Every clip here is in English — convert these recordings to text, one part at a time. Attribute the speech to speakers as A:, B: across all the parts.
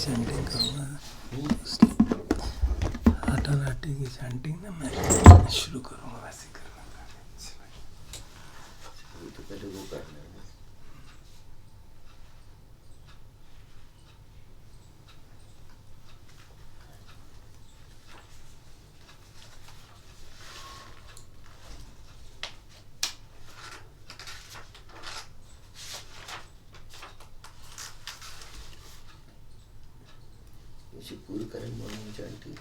A: Chanting करूँगा, आटा की चैंटिंग ना मैं शुरू करूँगा वैसे करना।
B: तो पहले वो करना है। पूरी करें मॉर्निंग चैंटिंग।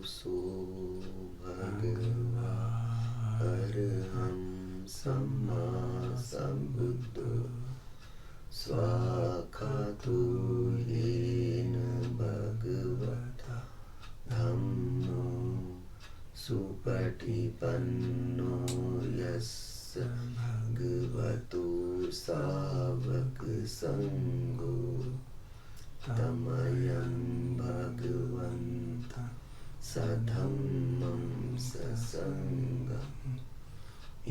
B: सो भगवा अरहं सम्मा सम्बुद्धो स्वाखातो येन भगवता धम्मो सुपटिपन्नो यस्य भगवतो सावक संगो तमयं भगवन्तं सधम्मं ससंगम्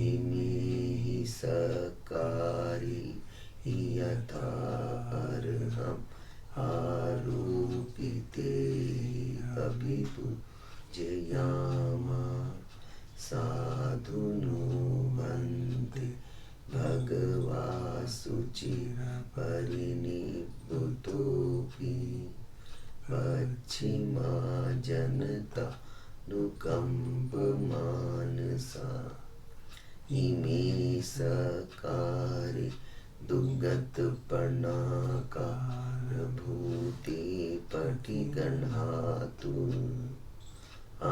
B: इमेहि सकारी यथा अर्हम् आरोपिते अभिपूजयामा साधुनो भन्ते भगवा शुचिरपरिनिब्बुतोऽपि पश्चिमा जनता नुकम्पमानसा इमे सकारे दुर्गतपणाकारभूते पटिगृह्णातु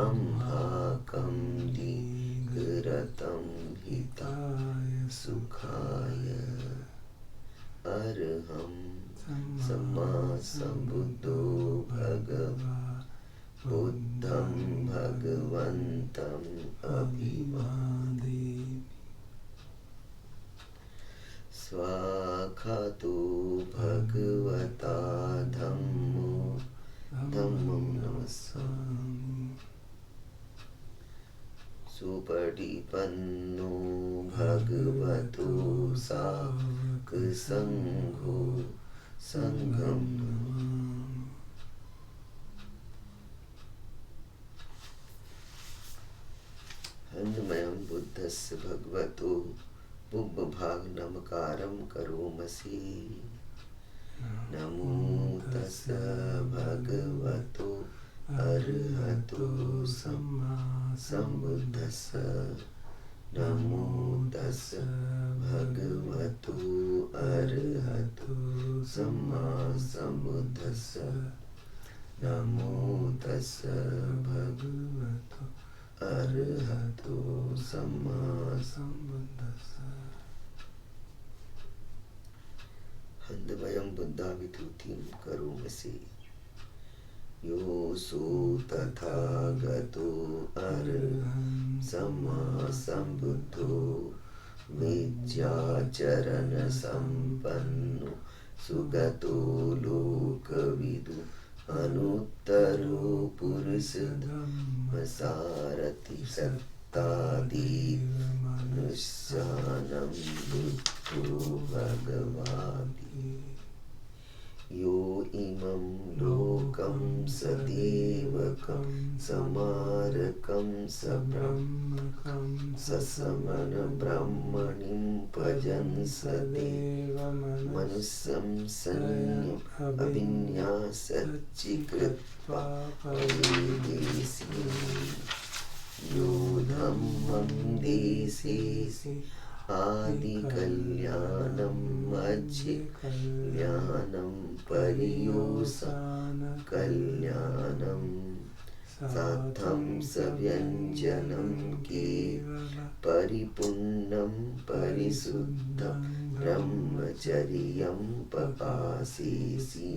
B: अम्भाकं दीर्घरतं हिताय सुखाय अरहं सम्मा सम्बुद्धो भगवा बुद्धं भगवन्तम् अभिवादे स्वाखातो भगवता धम्मं नमस्सामि सुपटिपन्नो भगवतो सावक संघो संघं नमामि। अन्नमयं बुद्धस्य भगवतो बुभभाग नमकारं करोमसि नमो तस्य भगवतो अरहतो सम्मा सम्बुद्धस्य नमो तस्य भगवतो अरहतो सम्मा सम्बुद्धस्य नमो तस्य भगवतो अरहतो सम्मा सम्बुद्धस्य। हन्दवयं बुद्धाविधूतिं करोमसि योऽसो तथागतो अरहं सम्मा सम्बुद्धो विद्याचरणसम्पन्नो सुगतो लोकविदु अनुत्तरो पुरुषधम्मसारथि सत्ता भूतादिव मनुष्यानं बुद्धो भगवाति यो इमं लोकं सदेवकं समारकं सब्रह्मकं ससमन ब्रह्मणिं भजन् सदेव मनुष्यं सन्न्यम् अभिन्यासच्चिकृत्वा परेदेशि यो धम्मं देशे आदिकल्याणं मध्ये कल्याणं पर्योसान कल्याणं साधं सव्यञ्जनं केवल परिपूर्णं परिशुद्धं ब्रह्मचर्यं पपासेसि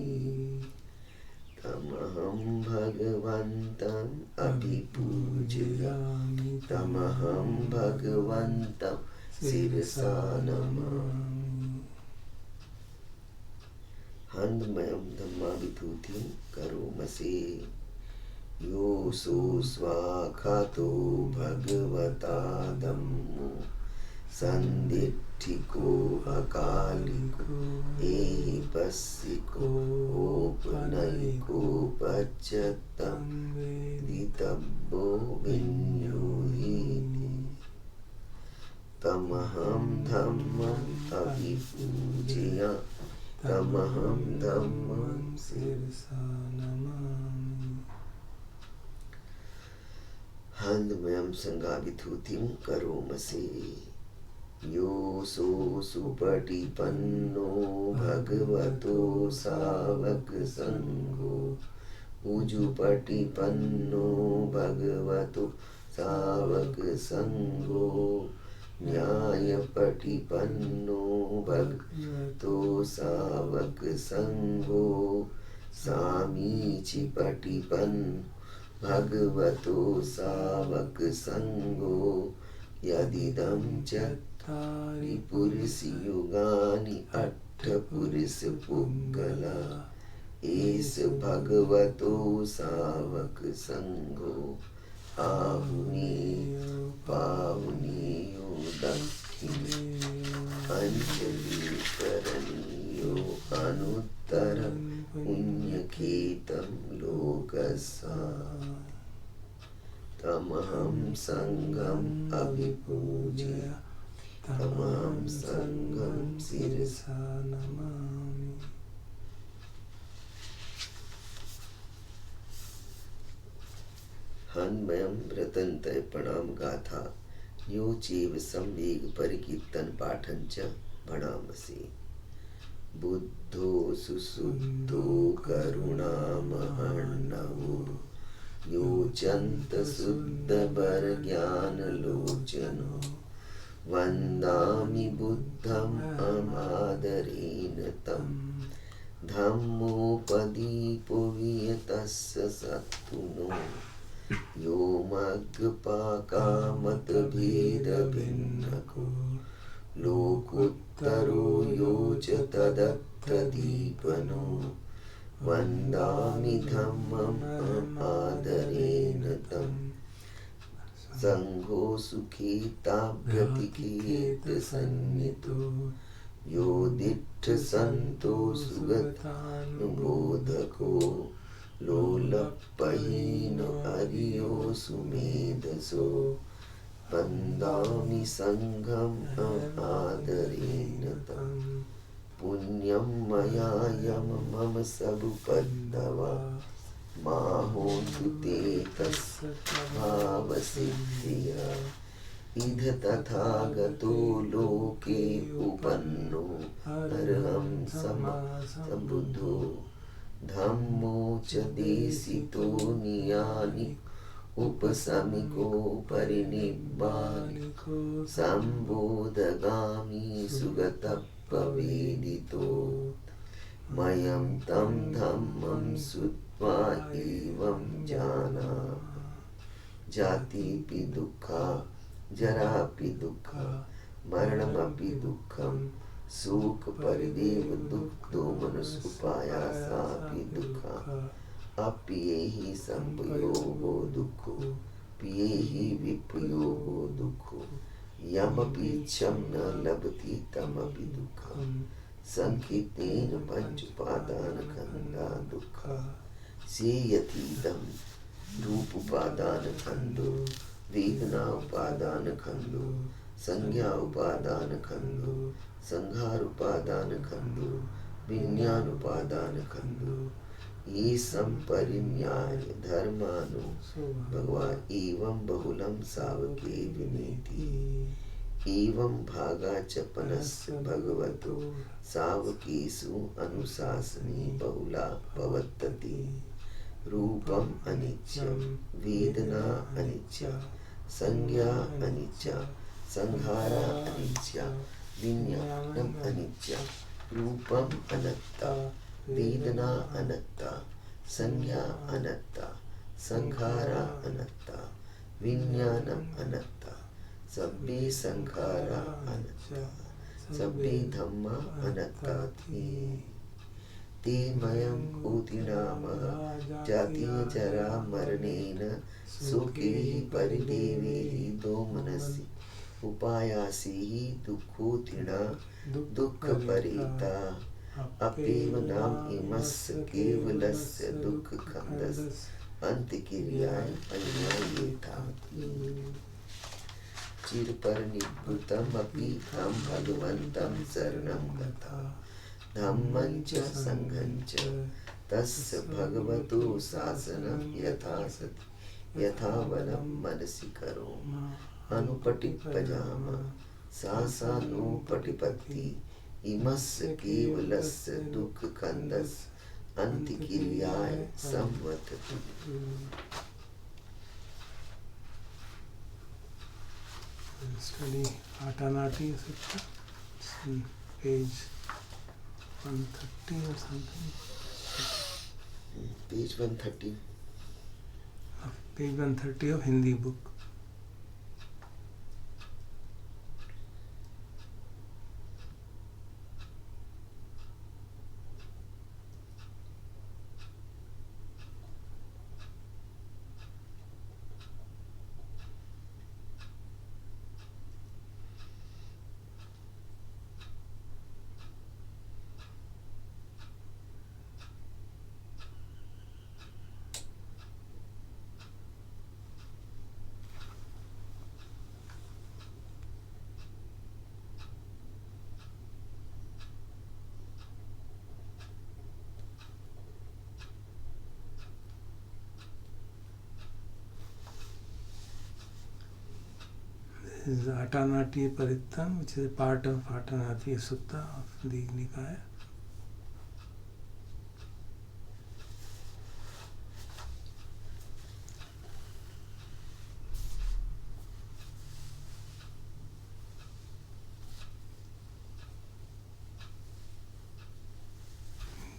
B: तमहं भगवन्तम् अभिपूजयामि तमहं भगवन्तं शिरसा नमामि हन्दमयं धम्माविभूतिं करोमसे योऽसो स्वाखातो भगवता धम्मो सन्दिट्ठिको अकालिको एहिपस्सिको औपनयिको पच्यतं वेदितव्यो विन्योहिनि तमहं धम्मम् अभिपूजयामि तमहं धम्मं शिरसा नमामि हन्दमयं संगाविधूतिं करोमसे योऽसो सुपटिपन्नो भगवतो सावकसङ्घो उजुपटिपन्नो भगवतो सावकसङ्घो न्यायपटिपन्नो भगवतो सावकसङ्घो सामीचिपटिपन्नो भगवतो सावकसङ्घो यदिदं चत्वारि पुरुषयुगानि अट्ठपुरुषपुङ्गला एष भगवतो सावकसङ्घो आहुनेयो पावनेयो दक्षिणेयो अञ्जलिकरणीयो अनुत्तरं पुण्यखेतं लोकस्याम् तमहं संघम् अभिपूजयामि तमहं संघं शिरसा नमामि हन्मयं व्रतन्तय प्रणाम गाथा यो चैव संवेग परिकीर्तन पाठं च भणामसि बुद्धो सुशुद्धो करुणामहर्णवो योचन्त शुद्धवरज्ञानलोचनो वन्दामि बुद्धम् अमादरेण तं धम्मोपदीपो वियतस्य सत्तुनो यो मग्गपाकामतभेदभिन्नको लोकोत्तरो यो च तदत्तदीपनो वन्दामि धम्मम् आदरेण तं संघो सुखिताभ्यतिकेत सन्नितो यो दिट्ठसन्तो सुगतानुबोधको लोलप्पहीनो अर्यो सुमेधसो वन्दामि संघम् आदरेण तं पुण्यं मया यम मम सबुपद्दवा माहोन्तु ते तस्य भावसिद्धिया इध तथागतो लोके उपन्नो अरहं सम्बुद्धो धम्मो च देशितो नियानि उपसमिको परिनिब्बानिको सम्बोधगामी सुगतपवेदितो मयं तं धम्मं श्रुत्वा एवं जानामि जातिपि दुःखा जरापि दुःखा मरणमपि दुःखं सुख परिदेव दुःखो मनुष्योपायासापि दुःखा अप्येहि संपयोगो दुःखो प्येहि विपयोगो यमपीच्छं न लभति तमपि दुःखं संकीर्तेन पंच उपादानखंडा दुःखा सेयतीदं रूप उपादान खंडो वेदना उपादान खंडो संज्ञा उपादान खंडो संघार उपादान खंडो विज्ञान उपादान खंडो ये संपरिन्याय धर्मानु भगवा एवं बहुलम सावके विनेति एवं भागा च पनस्य भगवतो सावकेषु अनुशासने बहुला पवत्तति रूपम अनित्यं वेदना अनित्या संज्ञा अनित्या संहारा अनित्या विज्ञानम अनित्या रूपम अनत्ता वेदना अनत्ता संज्ञा अनत्ता संखारा अनत्ता विज्ञानम अनत्ता सब्बे संखारा अनत्ता सब्बे धम्मा अनत्ता ते मयं कोटिनामः जातीय जरा मरणेन सुखे परिदेवे दोमनसि उपायासी दुःखोतिना दुःख परिता अपेव नाम इमस्य केवलस्य दुःख खंदस अंतक्रियाय अन्यायेताति चिर पर निभृतम अपि हम भगवन्तं शरणं गता धम्मं च संघं च तस्य भगवतो शासनं यथा सति यथा वनं मनसि करोम अनुपटिप्पजाम सा नोपटिपत्ति इमस्य केवलस्य दुःख खंदस अंतक्रियाय संवतति
A: Study Atanati Sutta, page 130 or something.
B: Page 130.
A: Page 130 of Hindi book. This is Atanati Parittam, which is a part of Atanati Sutta of the Nikaya.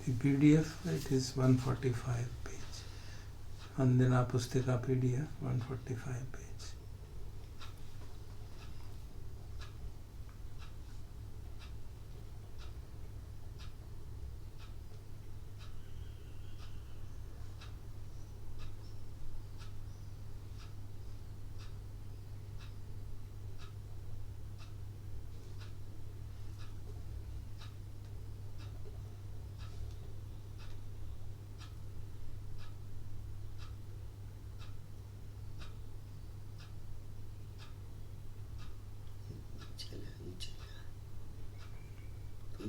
A: The PDF, it is 145 page. Vandana Pustika PDF, 145 page.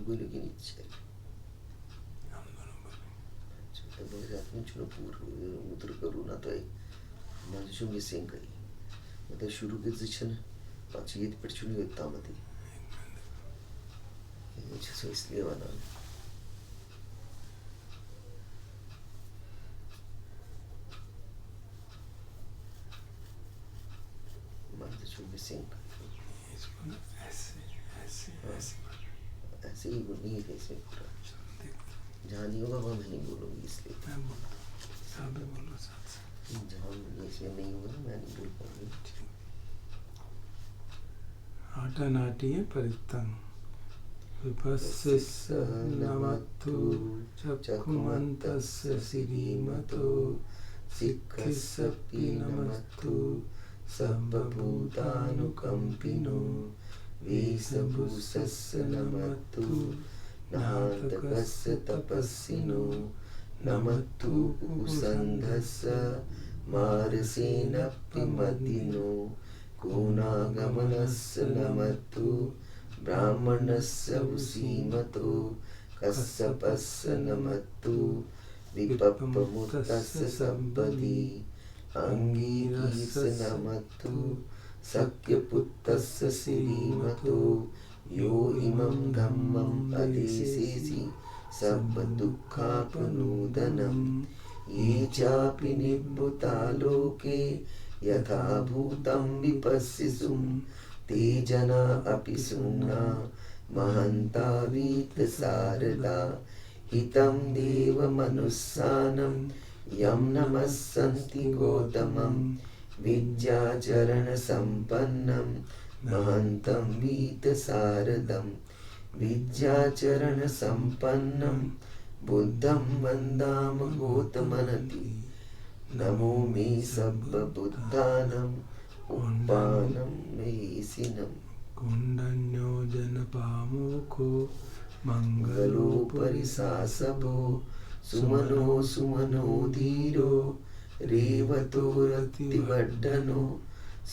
B: बोलो कि नहीं चले
A: हम दोनों बोलेंगे.
B: तो बोले रात में चलो मुद्र करू ना तो एक माझ्या मिसिंग काही मतलब शुरू के जिशन पाची येत पडचुनी होता मध्ये मुझे सो इसलिए बना माझ्या मिसिंग
A: इसको ऐसे ऐसे ऐसे
B: ऐसे ही नहीं है इसमें पूरा जहाँ नहीं होगा वहाँ मैं नहीं बोलूँगी इसलिए
A: मैं बोलता हूँ साथ में बोलो साथ से
B: जहाँ इसमें नहीं होगा मैं नहीं बोल पाऊँगी
A: Atanati Parittam Vipasissa Namattu Chakkumantasya Sirimato Sikkhisappi Namattu
B: सर्वभूतानुकम्पिनो वेशभूषस्य नमस्तु नाहन्तकस्य तपस्विनो नमस्तु उपसन्धस्य मार्षेणप्यमदिनो कोणागमनस्य नमस्तु ब्राह्मणस्य उसीमतो कश्यपस्य नमस्तु विपप्पमुतस्य सम्पदि अंगीरस्य नमस्तु शक्यपुत्रस्य श्रीमतो यो इमं धम्मं अदेशेसि सर्वदुःखापनोदनं ये चापि निभृता लोके यथा भूतं विपश्यितुं ते जना अपि सुम्ना महन्ता वीतशारदा हितं देवमनुष्यानं यं नमस्सन्ति गौतमं विद्याचरणसम्पन्नं महन्तं वीतशारदं विद्याचरणसम्पन्नं बुद्धं वन्दामि गौतमनति नमो मे सर्वबुद्धानाम् उपानं मेसिनं
A: कुण्डन्यो जनपामुखो
B: मङ्गलोपरिशासभो सुमनो सुमनो धीरो रेवतो रतिवर्धनो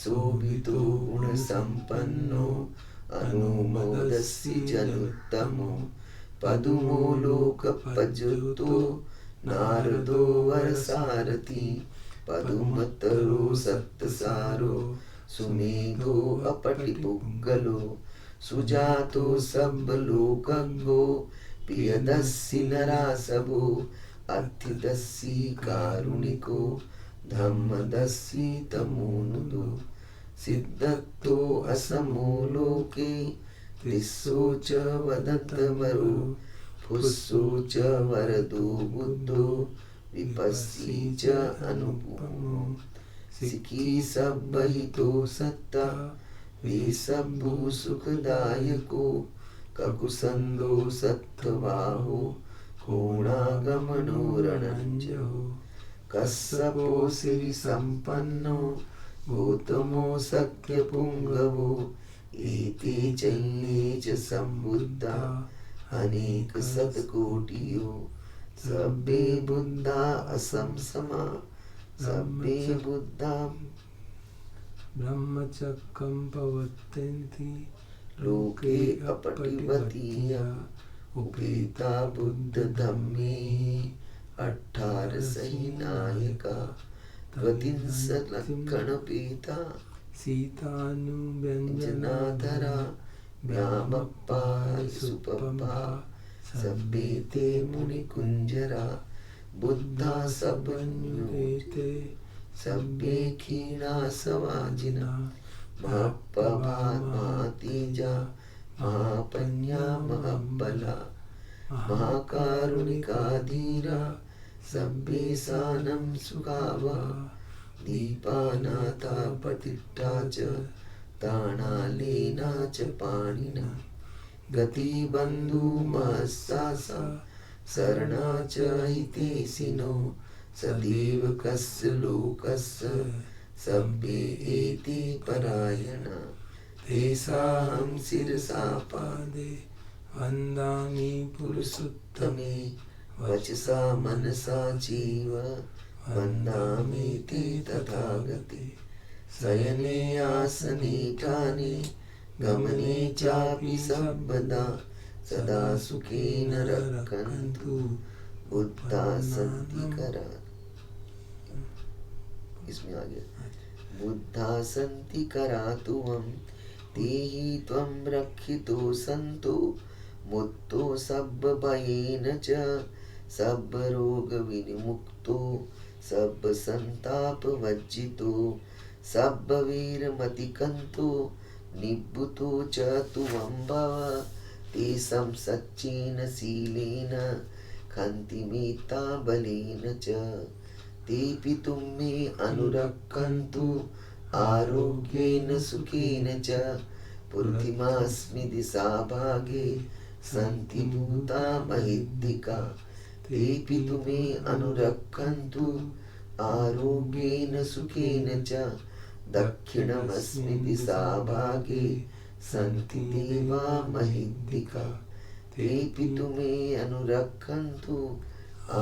B: शोभितो गुणसम्पन्नो अनुमोदस्य जनुत्तमो पदुमो लोकपज्युतो नारदो वरसारथि पदुमतरो सत्सारो सुमेधो अपटिपुग्गलो सुजातो सर्वलोकज्ञो प्रियदस्सि नरासभो अत्थिदस्सि कारुणिको धम्मदस्सि तमोनुदो सिद्धत्तो असमो लोके तिस्सो च वदन्तवरो फुस्सो च वरदो बुद्धो विपस्सी च अनुपमो सिखी सब्बहितो सत्ता वेशभू सुखदायको ककुसन्दो सत्त्वबाहो कोणागमनो रणञ्जो कश्यपो सिरिसम्पन्नो गौतमो सख्यपुङ्गवो एते चैले च सम्बुद्धा अनेकशतकोटियो सब्बे बुद्धा असंसमा सब्बे बुद्धा
A: ब्रह्मचक्रं पवर्तन्ति
B: लोके अपटिवतीया उपेता बुद्धधम्मे 18 नायका त्वतिंशलक्षणपीता
A: सीतानुव्यञ्जनाधरा
B: व्यामप्पा सुपप्पा सब्बे ते मुनिकुञ्जरा बुद्धा सबन्युते सब्बे क्षीणासवाजिना महापभा महातेजा महापन्या महाबला महाकारुणिका धीरा सब्बे सानं सुखावा दीपानाथा प्रतिष्ठा च ताणालेना च पाणिना गतिबन्धु महस्सासा शरणा च हितेशिनो सदैव कस्य लोकस्य सब्बे एति परायणा तेषां शिरसा पादे वन्दामि पुरुषोत्तमे वचसा मनसा चैव वन्दामि ते तथागते शयने आसने ठाने गमने चापि सर्वदा सदा सुखेन रक्षन्तु बुद्धा सन्ति करा। इसमें आ गया बुद्धा सन्ति करातुवं तेहि त्वं रक्षितो सन्तो मुक्तो सर्वभयेन च सर्वरोगविमुक्तो सर्वसन्तापवर्जितो सर्ववीरमतिकन्तो निभृतो च त्वं भव तेषां सच्चेन शीलेन खन्तिमेता बलेन च तेऽपि तुं मे अनुरक्षन्तु आरोग्येन सुखेन च पूर्तिमास्मि दिशा भागे सन्ति भूता महेद्दिका तेऽपि तु मे अनुरक्षन्तु आरोग्येन सुखेन च दक्षिणमस्मि दिशाभागे सन्ति देवा महिद्दिका तेऽपि तु मे अनुरक्षन्तु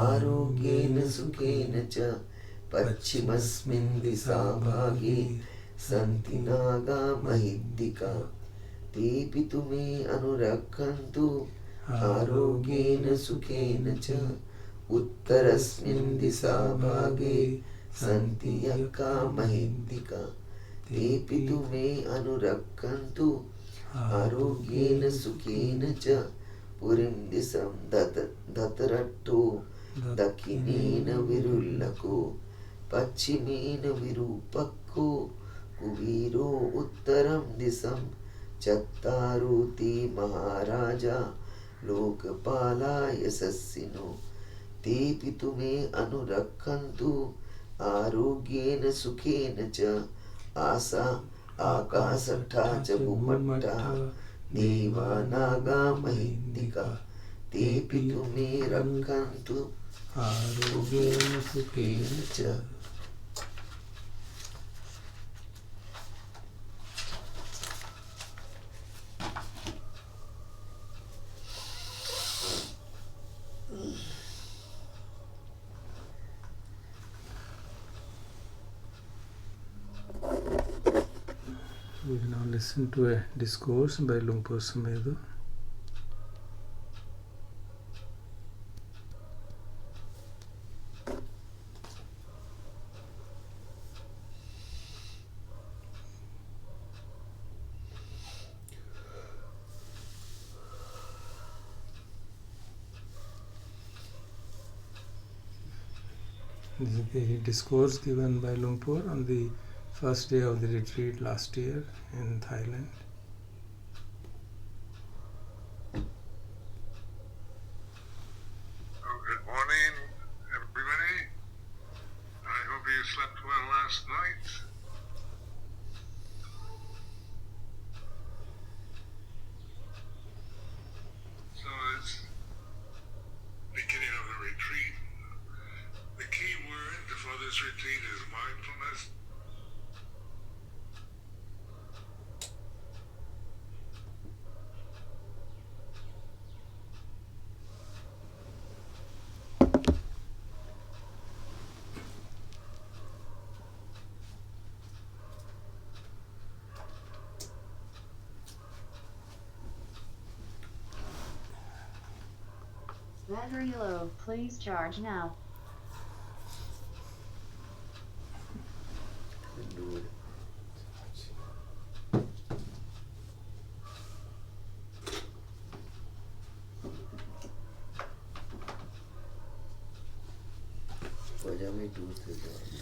B: आरोग्येन सुखेन च पश्चिमस्मिन् दिशाभागे सन्ति नागा महिद्दिका तेऽपि तु मे अनुरक्षन्तु आरोग्येन सुखेन च उत्तरस्मिन् दिशाभागे सन्ति यक्का महिद्दिका तेऽपि तु मे अनुरक्षन्तु आरोग्येन सुखेन च पुरीं दिशं दतरट्टो दक्षिणेन विरुल्लको पश्चिमेन विरूपको कुबेरो उत्तरं दिशं चत्तारो ते महाराजा लोकपाला यशस्विनो तेऽपि तु मे अनुरक्षन्तु आरोग्येन सुखेन च आशा आकाशट्ठा च भूमट्ठा देवा नागा महिद्दिका तेऽपि तु मे रक्षन्तु आरोग्येन सुखेन च
A: We will now listen to a discourse by Lumpur Sumedho. This is the discourse given by Lumpur on the first day of the retreat last year in Thailand.
C: Good morning, everybody. I hope you slept well last night. So it's beginning of the retreat. The key word for this retreat is mindfulness.
D: Battery low, please charge now.
B: वजह में दूर से जाएंगे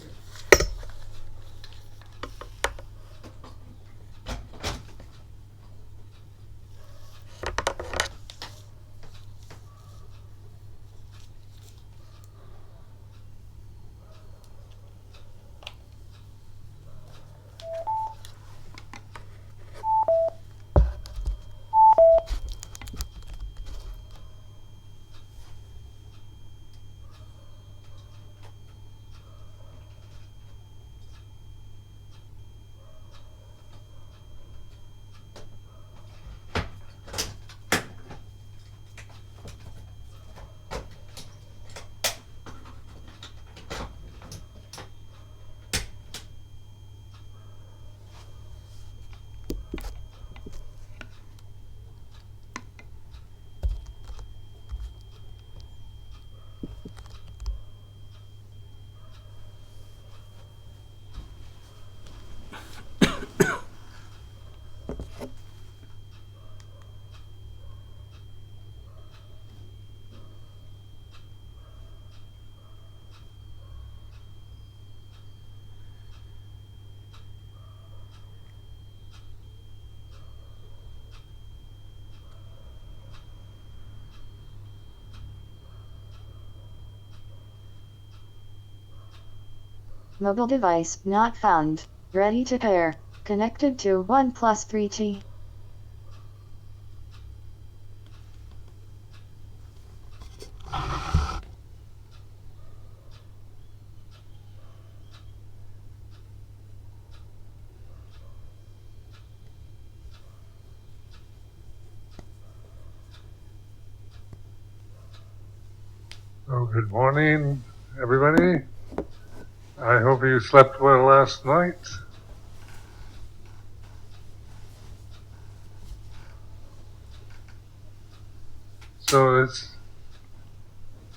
D: Mobile device not found. Ready to pair. Connected to OnePlus 3T.
C: So good morning, everybody. I hope you slept well last night. So it's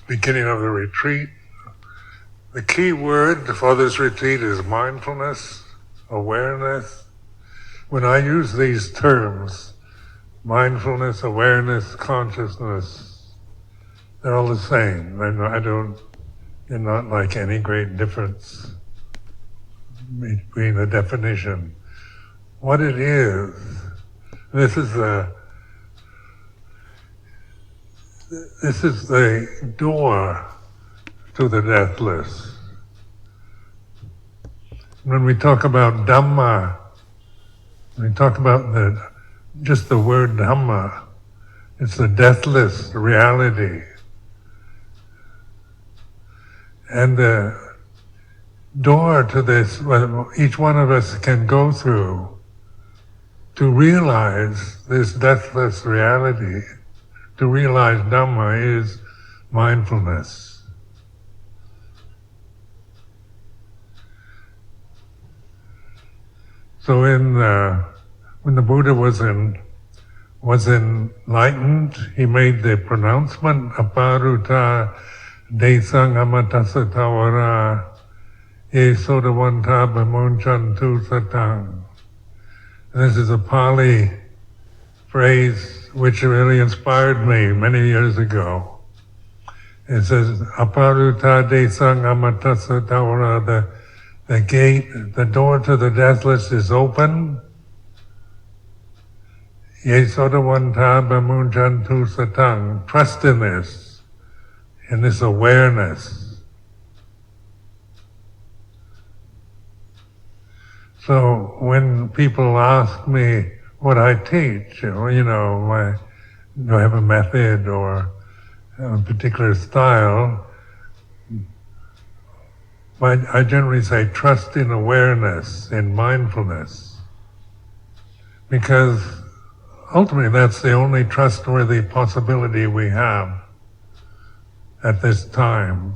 C: beginning of the retreat. The key word for this retreat is mindfulness, awareness. When I use these terms, mindfulness, awareness, consciousness, they're all the same. They're not like any great difference between the definition. What it is, this is the door to the deathless. When we talk about Dhamma, we talk about just the word Dhamma. It's the deathless reality. And the door to this, what each one of us can go through to realize this deathless reality, to realize Dhamma, is mindfulness. So when the Buddha was enlightened, he made the pronouncement, aparuta desang amatasatawara esodavanta bhamunchantu satang. This is a Pali phrase which really inspired me many years ago. It says, aparuta desang amatasatawara, the gate, the door to the deathless is open. Yesodavanta bhamunchantu satang. Trust in this awareness. So when people ask me what I teach, do I have a method or a particular style, I generally say trust in awareness, in mindfulness, because ultimately that's the only trustworthy possibility we have at this time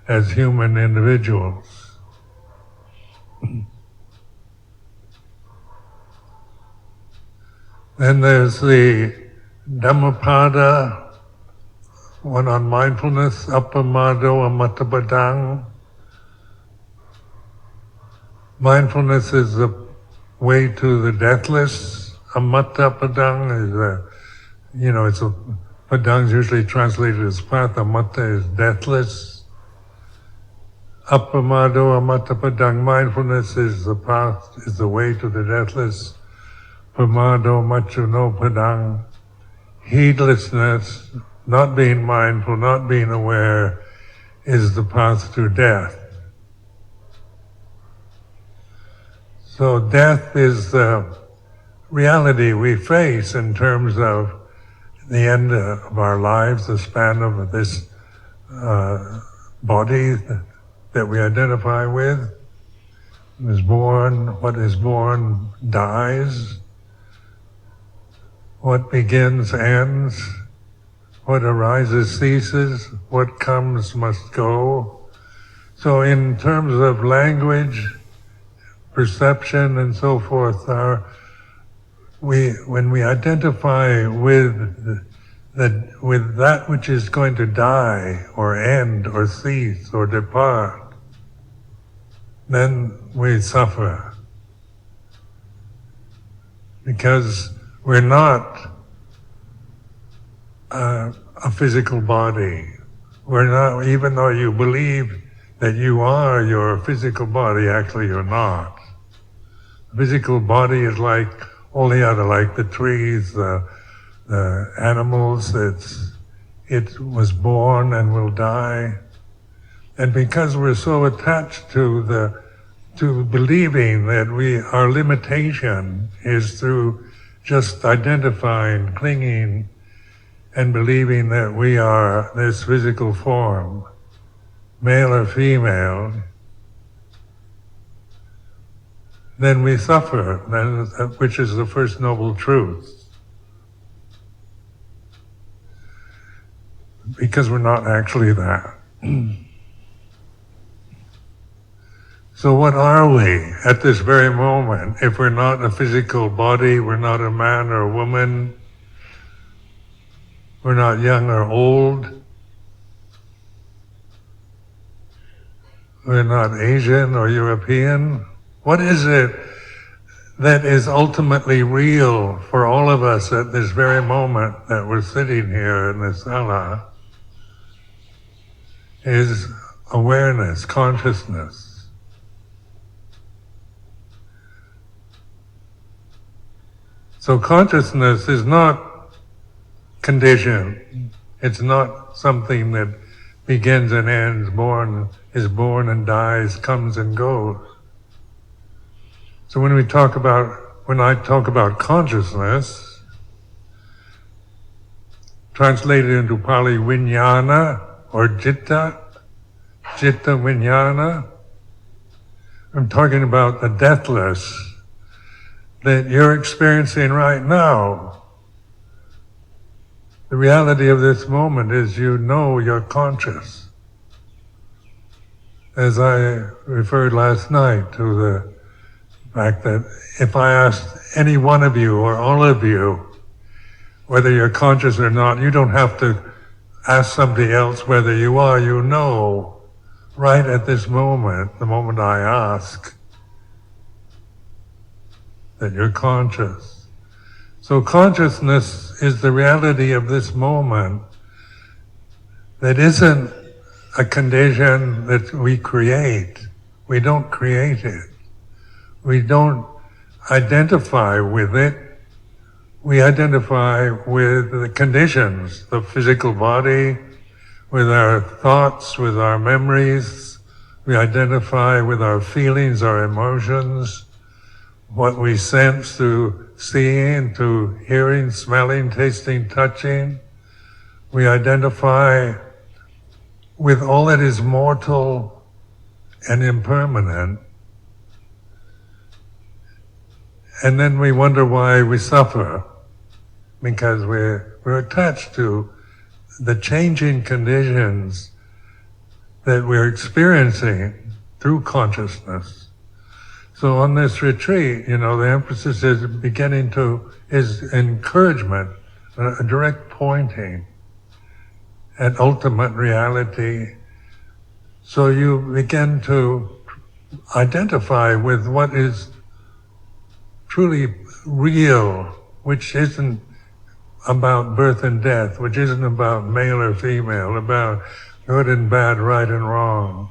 C: as human individuals. Then there's the Dhammapada, one on mindfulness, appamado amattapadang. Mindfulness is the way to the deathless. Amattapadang is padang is usually translated as path. Amatta is deathless. Appamado amattapadang. Mindfulness is the path, is the way to the deathless. Pamado machuno padang. Heedlessness, not being mindful, not being aware, is the path to death. So death is the reality we face in terms of the end of our lives, the span of this body that we identify with. What is born dies. What begins ends. What arises ceases. What comes must go. So in terms of language, perception and so forth, when we identify with that which is going to die or end or cease or depart, then we suffer. Because we're not a physical body. We're not, even though you believe that you are your physical body, actually you're not. The physical body is like all the other, like the trees, the animals. It was born and will die. And because we're so attached to believing that our limitation is through just identifying, clinging, and believing that we are this physical form, male or female, then we suffer, which is the first noble truth. because we're not actually that. So what are we at this very moment? If we're not a physical body, we're not a man or a woman, we're not young or old, we're not Asian or European. What is it that is ultimately real for all of us at this very moment that we're sitting here in this sala? Is awareness, consciousness. So consciousness is not conditioned. It's not something that begins and ends, is born and dies, comes and goes. So when I talk about consciousness, translated into Pali viññāna or citta viññāna, I'm talking about the deathless that you're experiencing right now. The reality of this moment is you know you're conscious. As I referred last night to the fact that if I asked any one of you or all of you whether you're conscious or not, you don't have to ask somebody else whether you are. You know right at this moment, the moment I ask, that you're conscious. So consciousness is the reality of this moment that isn't a condition that we create. We don't create it. We don't identify with it. We identify with the conditions, the physical body, with our thoughts, with our memories. We identify with our feelings, our emotions, what we sense through seeing, through hearing, smelling, tasting, touching. We identify with all that is mortal and impermanent. And then we wonder why we suffer, because we're attached to the changing conditions that we're experiencing through consciousness. So on this retreat, the emphasis is is encouragement, a direct pointing at ultimate reality. So you begin to identify with what is truly real, which isn't about birth and death, which isn't about male or female, about good and bad, right and wrong.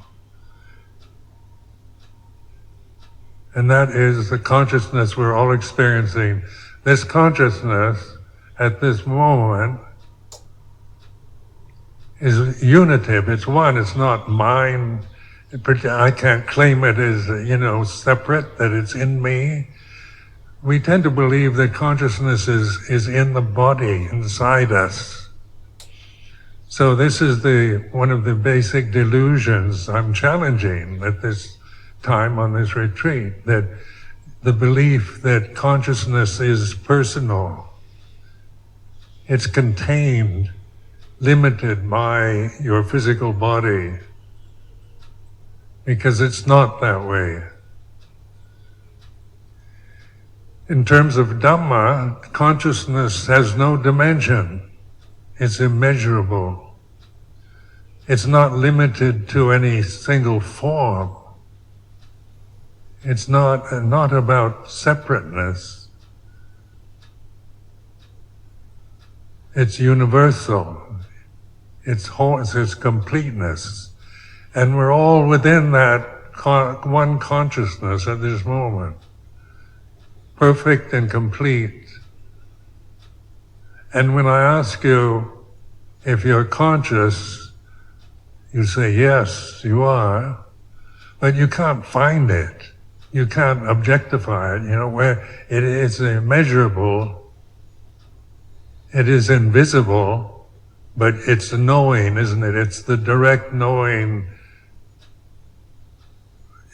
C: And that is the consciousness we're all experiencing. This consciousness at this moment is unitive. It's one. It's not mine. I can't claim it as, separate, that it's in me. We tend to believe that consciousness is in the body, inside us. So this is one of the basic delusions I'm challenging at this time on this retreat, that the belief that consciousness is personal. It's contained, limited by your physical body, because it's not that way. In terms of Dhamma, consciousness has no dimension. It's immeasurable. It's not limited to any single form. It's not about separateness. It's universal. It's whole, it's completeness. And we're all within that one consciousness at this moment. Perfect and complete. And when I ask you if you're conscious, you say, yes, you are, but you can't find it. You can't objectify it, where it is immeasurable, it is invisible, but it's knowing, isn't it? It's the direct knowing.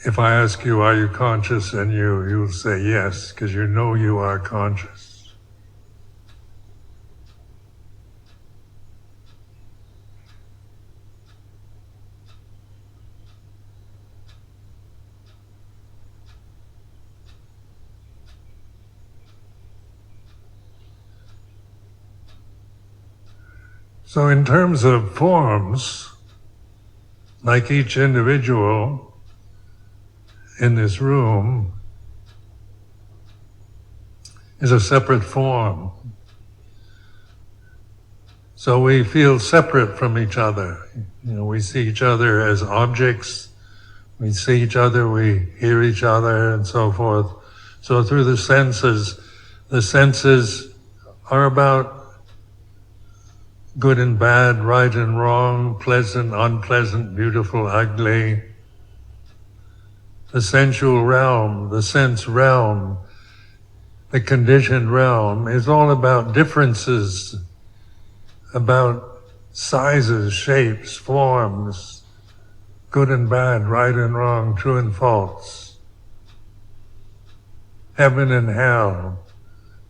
C: If I ask you, are you conscious? And you'll say yes, because you know you are conscious. So in terms of forms, like each individual in this room is a separate form. So we feel separate from each other. We see each other as objects. We see each other, we hear each other, and so forth. So through the senses are about good and bad, right and wrong, pleasant, unpleasant, beautiful, ugly. The sensual realm, the sense realm, the conditioned realm is all about differences, about sizes, shapes, forms, good and bad, right and wrong, true and false, heaven and hell,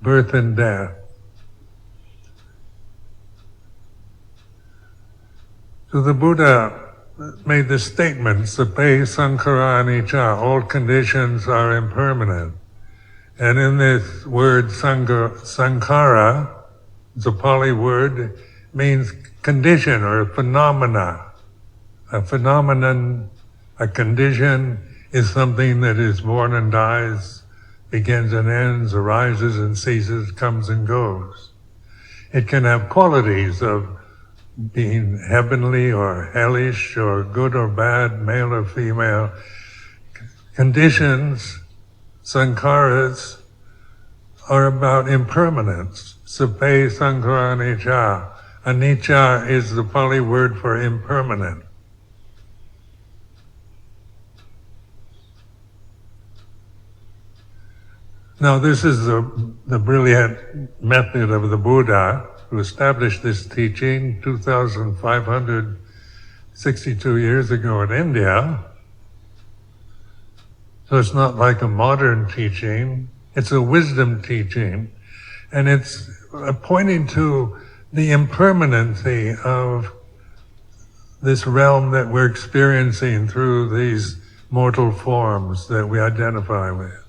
C: birth and death. So the Buddha made the statement, Sape Sankhara Anicca, all conditions are impermanent. And in this word Sankhara, it's a Pali word, means condition or phenomena. A phenomenon, a condition, is something that is born and dies, begins and ends, arises and ceases, comes and goes. It can have qualities of being heavenly or hellish or good or bad, male or female. Conditions, sankharas, are about impermanence. Sape sankhara anicca. Anicca is the Pali word for impermanent. Now this is the brilliant method of the Buddha who established this teaching 2,562 years ago in India. So it's not like a modern teaching, it's a wisdom teaching, and it's pointing to the impermanency of this realm that we're experiencing through these mortal forms that we identify with.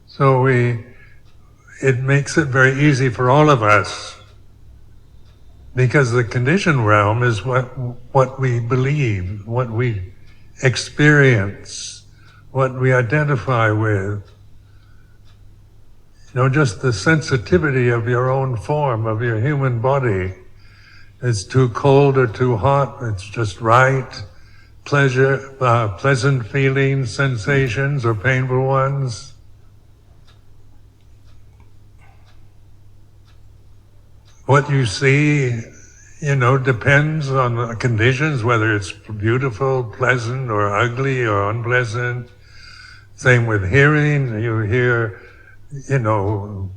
C: So it makes it very easy for all of us, because the conditioned realm is what we believe, what we experience, what we identify with. Just the sensitivity of your own form, of your human body. It's too cold or too hot, it's just right. Pleasant feelings, sensations, or painful ones. What you see, depends on the conditions, whether it's beautiful, pleasant, or ugly, or unpleasant. Same with hearing. You hear,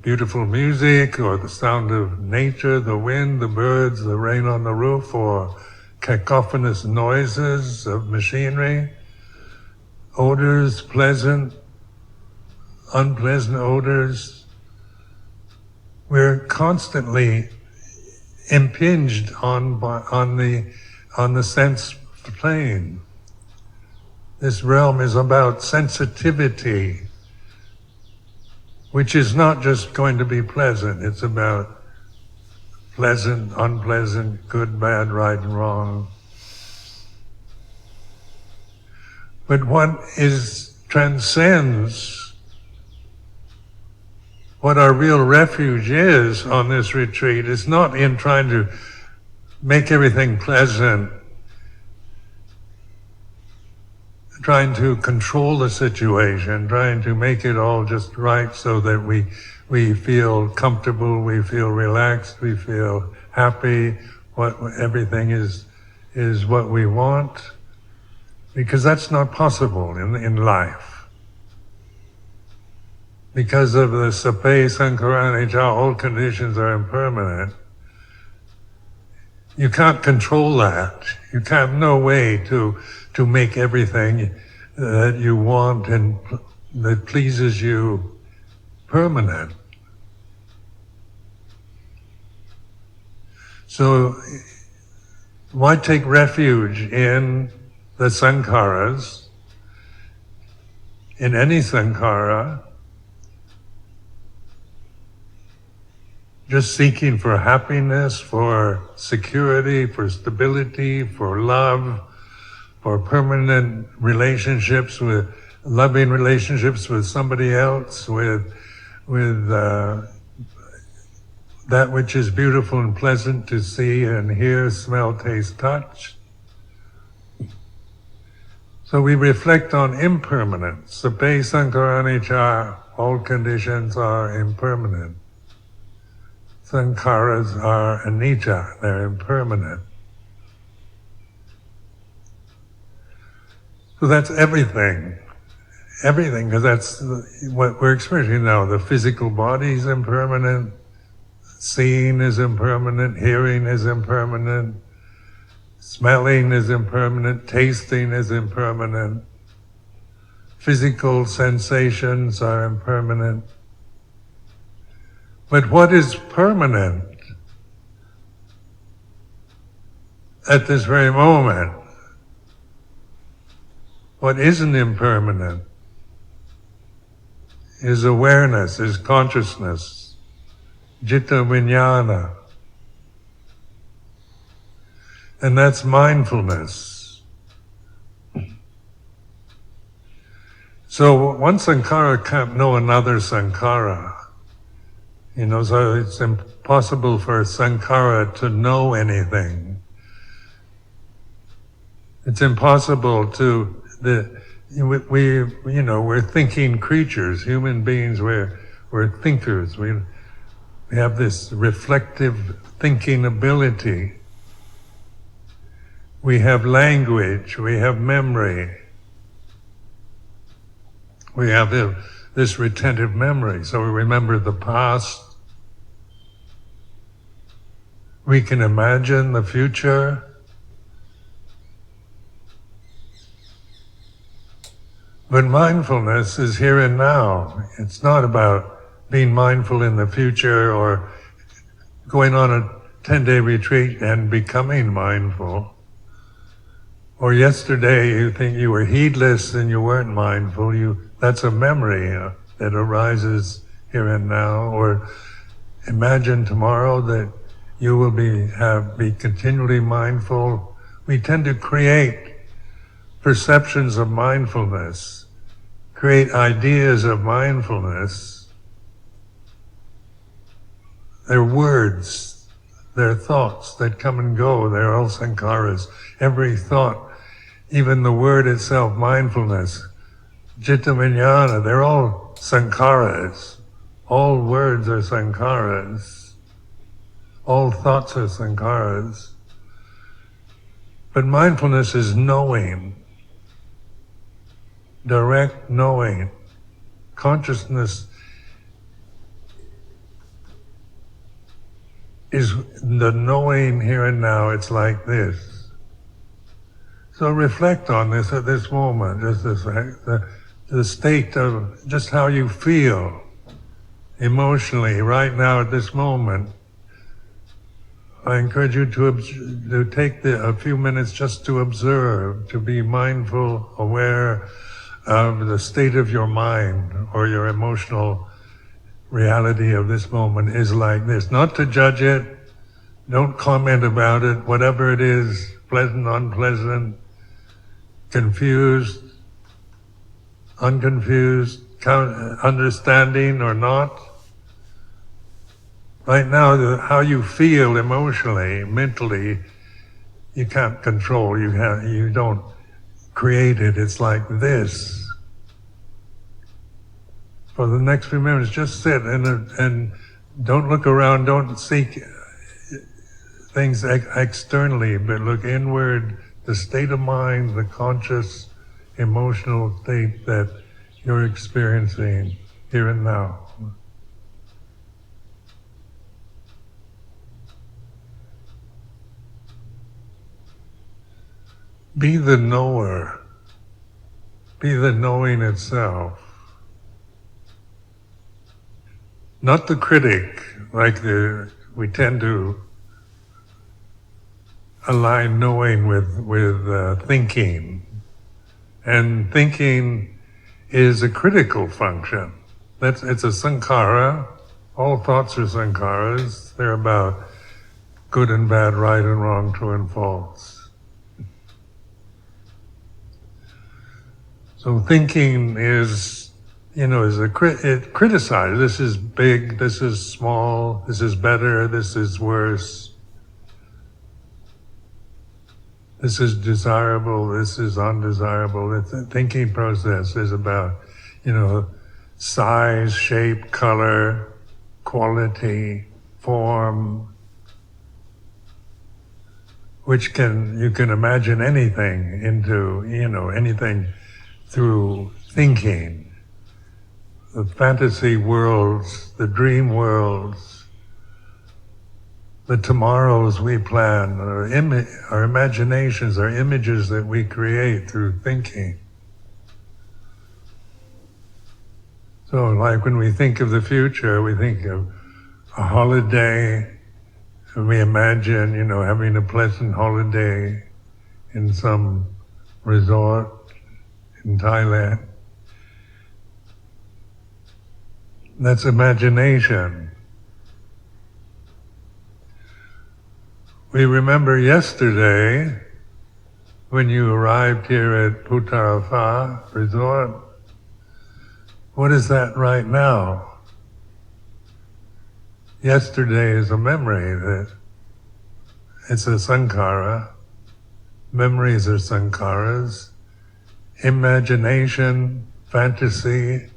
C: beautiful music, or the sound of nature, the wind, the birds, the rain on the roof, or cacophonous noises of machinery. Odors, pleasant, unpleasant odors. We're constantly impinged on the sense plane. This realm is about sensitivity, which is not just going to be pleasant. It's about pleasant, unpleasant, good, bad, right, and wrong. But what transcends what our real refuge is on this retreat is not in trying to make everything pleasant, trying to control the situation, trying to make it all just right so that we feel comfortable, we feel relaxed, we feel happy, everything is what we want, because that's not possible in life. Because of the Sape Sankhara Anicca, all conditions are impermanent. You can't control that. You have no way to make everything that you want and that pleases you permanent. So why take refuge in the sankharas, in any sankhara, just seeking for happiness, for security, for stability, for love, for permanent relationships with loving relationships with somebody else, with that which is beautiful and pleasant to see and hear, smell, taste, touch. So we reflect on impermanence. Sabbe sankhara anicca, all conditions are impermanent. Sankharas are anicca, they're impermanent. So that's everything. Everything, because that's what we're experiencing now. The physical body is impermanent, seeing is impermanent, hearing is impermanent, smelling is impermanent, tasting is impermanent, physical sensations are impermanent. But what is permanent at this very moment? What isn't impermanent is awareness, is consciousness, citta vijnana. And that's mindfulness. So one sankhara can't know another sankhara. So it's impossible for a sankhara to know anything. It's impossible to, we're thinking creatures, human beings, we're thinkers. We have this reflective thinking ability. We have language, we have memory. We have this retentive memory, so we remember the past. We can imagine the future. But mindfulness is here and now. It's not about being mindful in the future or going on a 10-day retreat and becoming mindful. Or yesterday you think you were heedless and you weren't mindful. That's a memory that arises here and now. Or imagine tomorrow that you will be continually mindful. We tend to create perceptions of mindfulness, create ideas of mindfulness. They're words, they're thoughts that come and go, they're all sankharas. Every thought, even the word itself, mindfulness, citta vijnana, they're all sankharas. All words are sankharas. All thoughts are sankharas. But mindfulness is knowing, direct knowing. Consciousness is the knowing here and now. It's like this. So reflect on this at this moment, just the state of just how you feel emotionally right now at this moment. I encourage you to take a few minutes just to observe, to be mindful, aware of the state of your mind or your emotional reality of this moment is like this. Not to judge it, don't comment about it, whatever it is, pleasant, unpleasant, confused, unconfused, understanding or not. Right now, how you feel emotionally, mentally, you can't control, you don't create it, it's like this. For the next few minutes, just sit and don't look around, don't seek things externally, but look inward, the state of mind, the conscious, emotional state that you're experiencing here and now. Be the knower. Be the knowing itself. Not the critic, like we tend to align knowing with thinking. And thinking is a critical function. It's a sankhara. All thoughts are sankharas. They're about good and bad, right and wrong, true and false. So thinking is, it criticized. This is big, this is small, this is better, this is worse. This is desirable, this is undesirable. The thinking process is about, size, shape, color, quality, form, which you can imagine anything into, anything through thinking. The fantasy worlds, the dream worlds, the tomorrows we plan, our imaginations, our images that we create through thinking. So like when we think of the future, we think of a holiday, and we imagine, having a pleasant holiday in some resort in Thailand. That's imagination. We remember yesterday when you arrived here at Putarafa Resort. What is that right now? Yesterday is a memory that it's a sankhara. Memories are sankharas. Imagination, fantasy.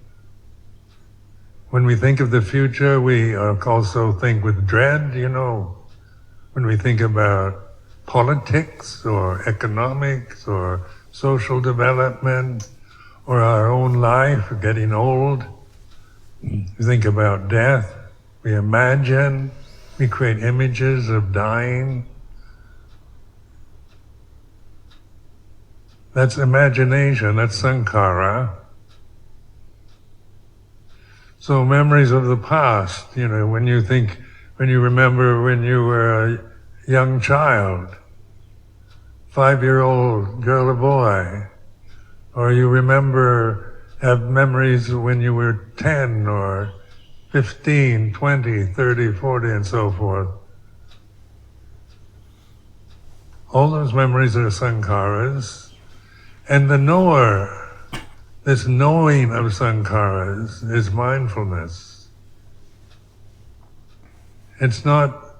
C: When we think of the future, we also think with dread, when we think about politics or economics or social development or our own life, getting old. We think about death. We imagine, we create images of dying. That's imagination, that's sankhara. So memories of the past, when you remember when you were a young child, 5-year-old girl or boy, or you have memories when you were 10 or 15, 20, 30, 40, and so forth. All those memories are sankharas. And the knower, this knowing of sankharas, is mindfulness. It's not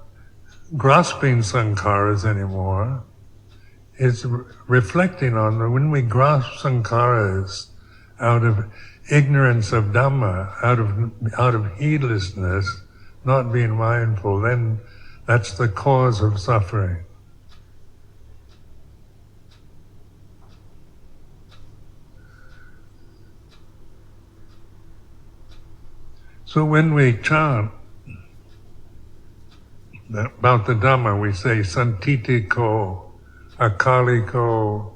C: grasping sankharas anymore. It's reflecting on them. When we grasp sankharas out of ignorance of Dhamma, out of heedlessness, not being mindful, then that's the cause of suffering. So when we chant about the Dhamma, we say Santitiko, Akaliko,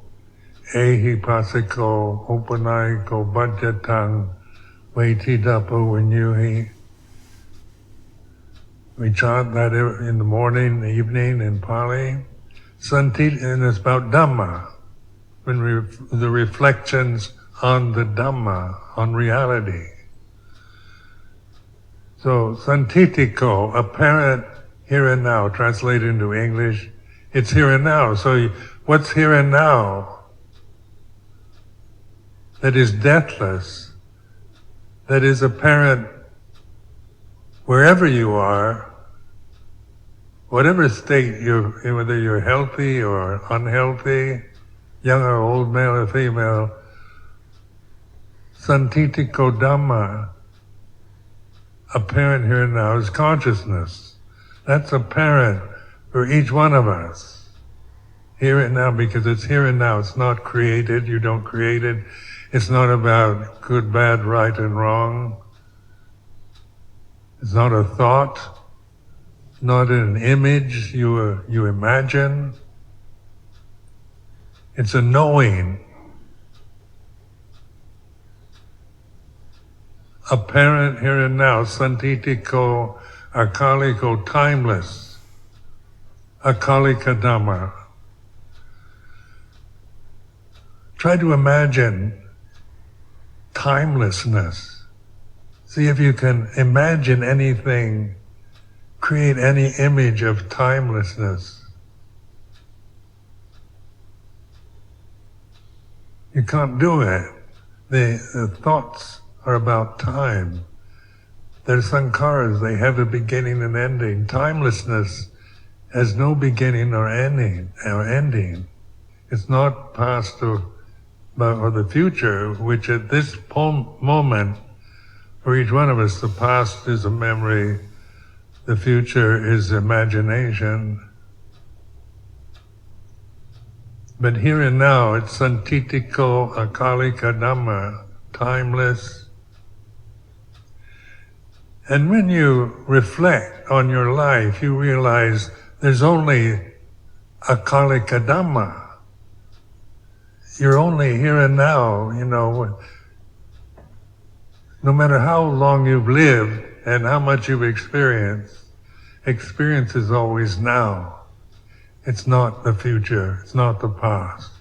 C: Ehipasiko, Upanayiko, Bhajatang, Vaitidapo, Vinyuhi. We chant that in the morning, the evening in Pali. And it's about Dhamma, the reflections on the Dhamma, on reality. So, Santitiko, apparent here and now, translated into English, it's here and now. So, what's here and now? That is deathless, that is apparent wherever you are, whatever state you're in, whether you're healthy or unhealthy, young or old, male or female, Santitiko Dhamma, apparent here and now, is consciousness. That's apparent for each one of us. Here and now, because it's here and now. It's not created, you don't create it. It's not about good, bad, right, and wrong. It's not a thought, not an image you imagine. It's a knowing. Apparent here and now, Santitiko, Akaliko, timeless, Akalika Dhamma. Try to imagine timelessness See if you can imagine anything, create any image of timelessness. You can't do it. The thoughts are about time. They're sankharas, they have a beginning and ending. Timelessness has no beginning or ending. It's not past or the future, which at this moment, for each one of us, the past is a memory, the future is imagination. But here and now, it's santitiko akalika dhamma, timeless. And when you reflect on your life, you realize there's only akalika dhamma. You're only here and now, no matter how long you've lived and how much you've experienced, experience is always now. It's not the future, it's not the past.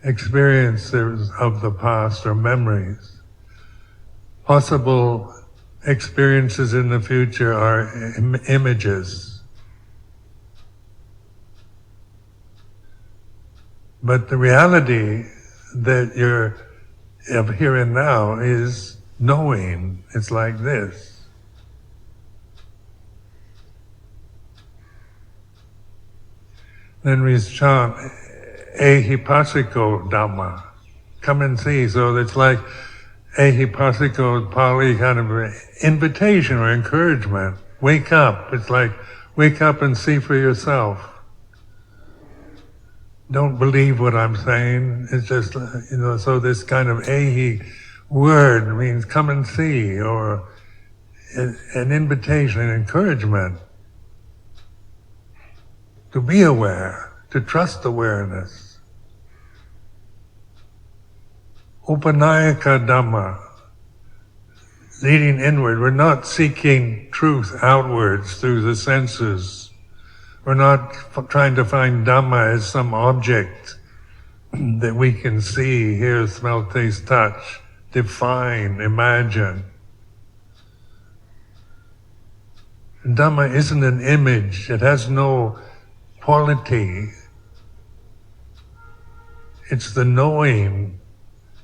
C: Experiences of the past are memories. Possible experiences in the future are images. But the reality that you're of here and now is knowing. It's like this. Then we chant ehipasiko dhamma, come and see. So it's like ehipasiko, Pali kind of an invitation or encouragement. Wake up. It's like wake up and see for yourself. Don't believe what I'm saying. It's just, so this kind of ehi word means come and see, or an invitation, an encouragement to be aware, to trust awareness. Upanayaka Dhamma, leading inward. We're not seeking truth outwards through the senses. We're not trying to find Dhamma as some object that we can see, hear, smell, taste, touch, define, imagine. Dhamma isn't an image. It has no quality. It's the knowing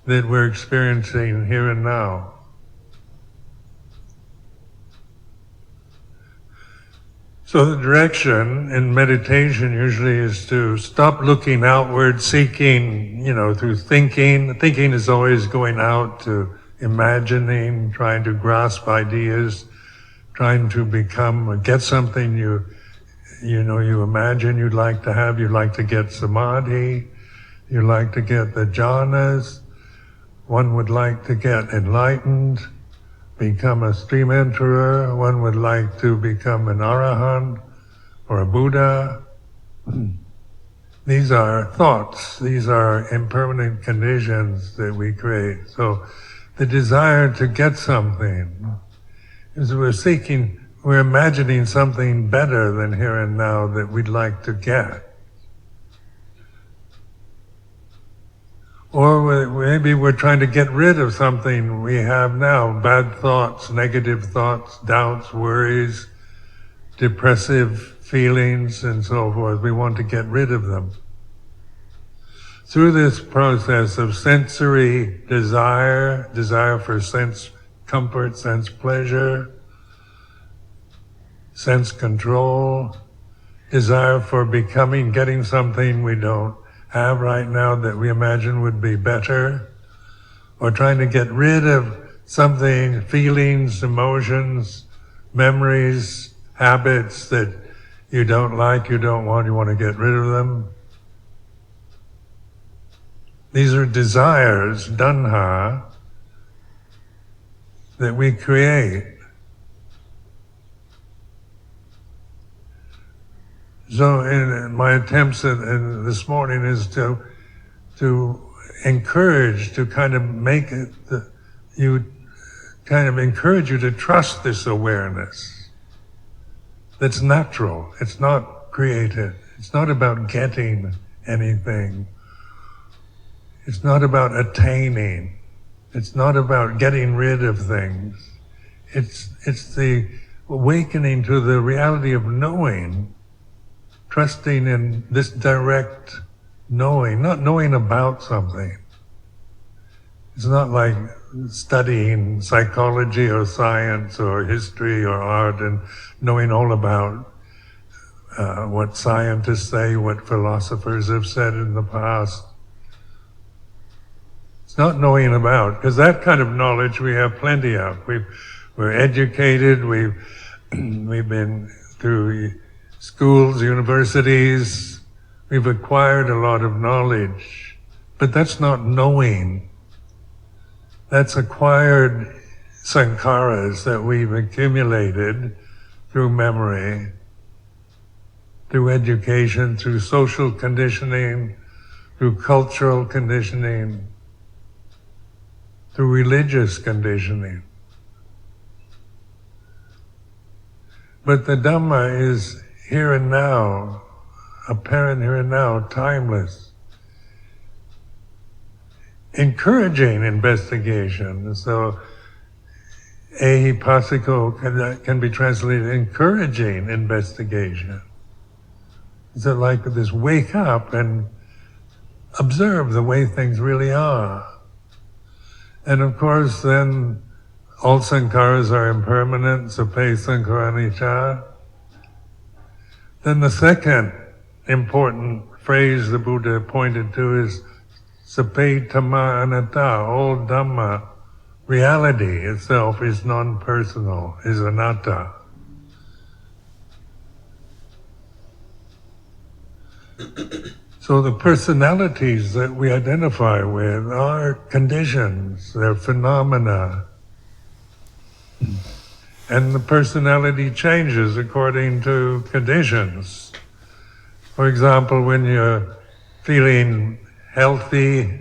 C: that we're experiencing here and now. So the direction in meditation usually is to stop looking outward, seeking, through thinking. Thinking is always going out to imagining, trying to grasp ideas, trying to get something you imagine you'd like to have. You'd like to get samadhi. You'd like to get the jhanas. One would like to get enlightened, become a stream enterer. One would like to become an arahant or a Buddha. These are thoughts. These are impermanent conditions that we create. So the desire to get something is we're imagining something better than here and now that we'd like to get. Or maybe we're trying to get rid of something we have now, bad thoughts, negative thoughts, doubts, worries, depressive feelings, and so forth. We want to get rid of them. Through this process of sensory desire for sense comfort, sense pleasure, sense control, desire for getting something we don't have right now that we imagine would be better, or trying to get rid of something, feelings, emotions, memories, habits that you don't like, you don't want, you want to get rid of them. These are desires, tanha, that we create. So in my attempts this morning is to encourage, to kind of make it, encourage you to trust this awareness that's natural. It's not created. It's not about getting anything. It's not about attaining. It's not about getting rid of things. It's the awakening to the reality of knowing, trusting in this direct knowing, not knowing about something. It's not like studying psychology or science or history or art and knowing all about what scientists say, what philosophers have said in the past. It's not knowing about, because that kind of knowledge we have plenty of. We're educated, we've been through schools, universities, we've acquired a lot of knowledge, but that's not knowing. That's acquired sankharas that we've accumulated through memory, through education, through social conditioning, through cultural conditioning, through religious conditioning. But the Dhamma is here and now, apparent here and now, timeless. Encouraging investigation. So, ehipasiko can be translated encouraging investigation. Is it like this wake up and observe the way things really are? And of course then all sankharas are impermanent, sape sankhara anicca. Then the second important phrase the Buddha pointed to is sape dhamma anatta, all Dhamma, reality itself is non-personal, is anatta. So the personalities that we identify with are conditions, they're phenomena. And the personality changes according to conditions. For example, when you're feeling healthy,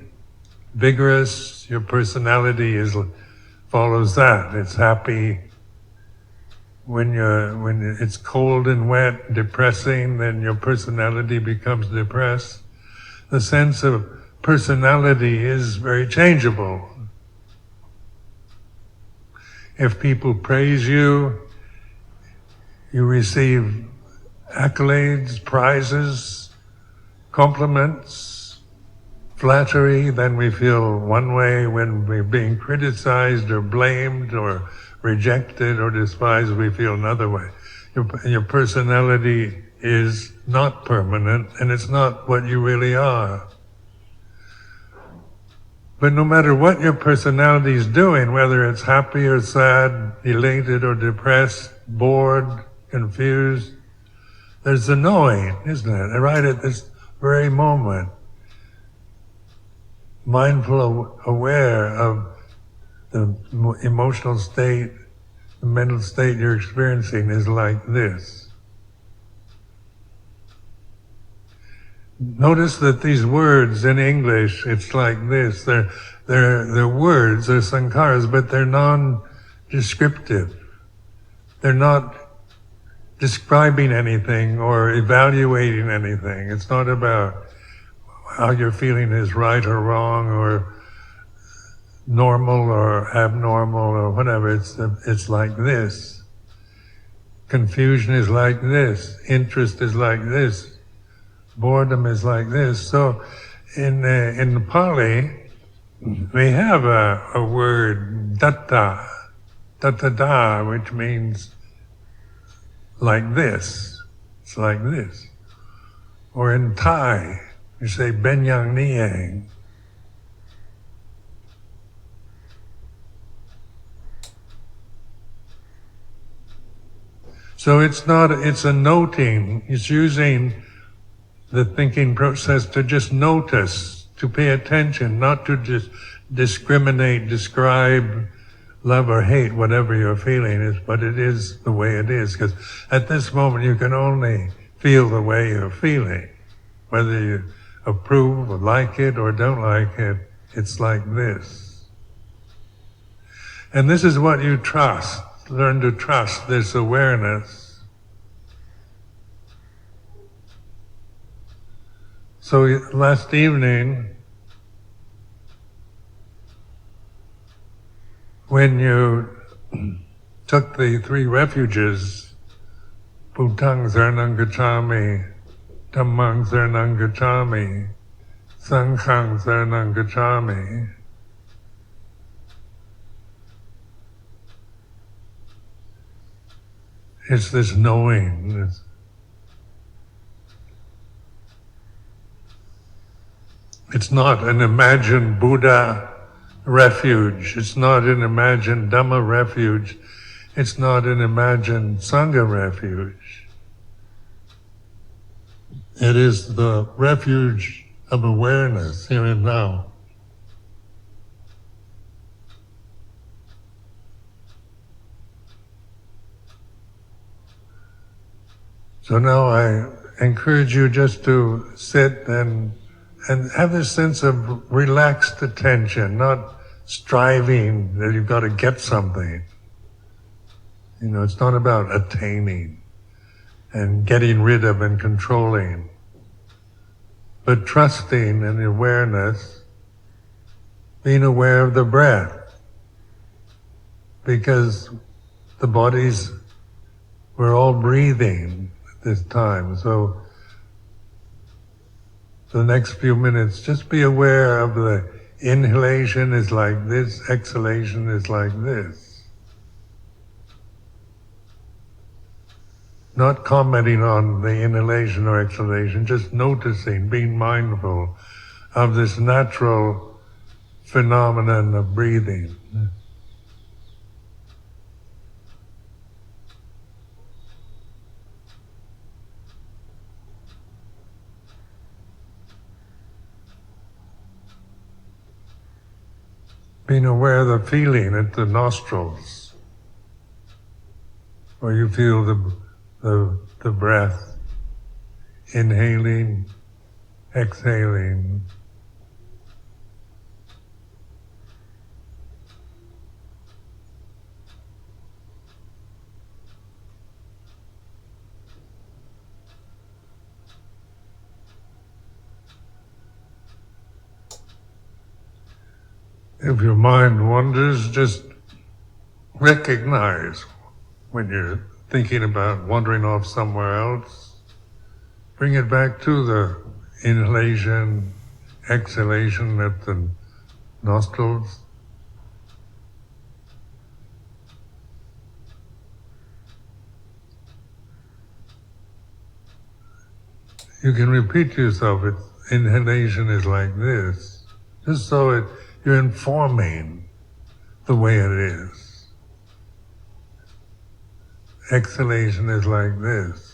C: vigorous, your personality follows that. It's happy. When it's cold and wet, depressing, then your personality becomes depressed. The sense of personality is very changeable. If people praise you, you receive accolades, prizes, compliments, flattery, then we feel one way. When we're being criticized or blamed or rejected or despised, we feel another way. Your personality is not permanent, and it's not what you really are. But no matter what your personality is doing, whether it's happy or sad, elated or depressed, bored, confused, there's a knowing, isn't it? Right at this very moment, mindful, aware of the emotional state, the mental state you're experiencing is like this. Notice that these words in English, it's like this. They're words, they're sankharas, but they're non-descriptive. They're not describing anything or evaluating anything. It's not about how you're feeling is right or wrong or normal or abnormal or whatever. It's like this. Confusion is like this. Interest is like this. Boredom is like this. So in the Pali, we have a word, datta, dattada, which means like this. It's like this. Or in Thai, you say benyang niang. So it's a noting. It's using the thinking process to just notice, to pay attention, not to just discriminate, describe, love or hate whatever you're feeling is, but it is the way it is. Because at this moment you can only feel the way you're feeling. Whether you approve or like it or don't like it, it's like this. And this is what you trust. Learn to trust this awareness. So last evening, when you took the three refuges, Bhutang Saranang Gacchami, Dhammang Saranang Gacchami, Sanghang Saranang Gacchami, it's this knowing. It's not an imagined Buddha refuge. It's not an imagined Dhamma refuge. It's not an imagined Sangha refuge. It is the refuge of awareness here and now. So now I encourage you just to sit and have this sense of relaxed attention, not striving that you've got to get something. You know, it's not about attaining and getting rid of and controlling, but trusting and awareness, being aware of the breath, because the bodies, we're all breathing at this time. So the next few minutes, just be aware of the inhalation is like this, exhalation is like this. Not commenting on the inhalation or exhalation, just noticing, being mindful of this natural phenomenon of breathing. Being aware of the feeling at the nostrils, where you feel the breath, inhaling, exhaling. If your mind wanders, just recognize when you're thinking about wandering off somewhere else. Bring it back to the inhalation, exhalation at the nostrils. You can repeat to yourself, inhalation is like this, just so you're informing the way it is. Exhalation is like this.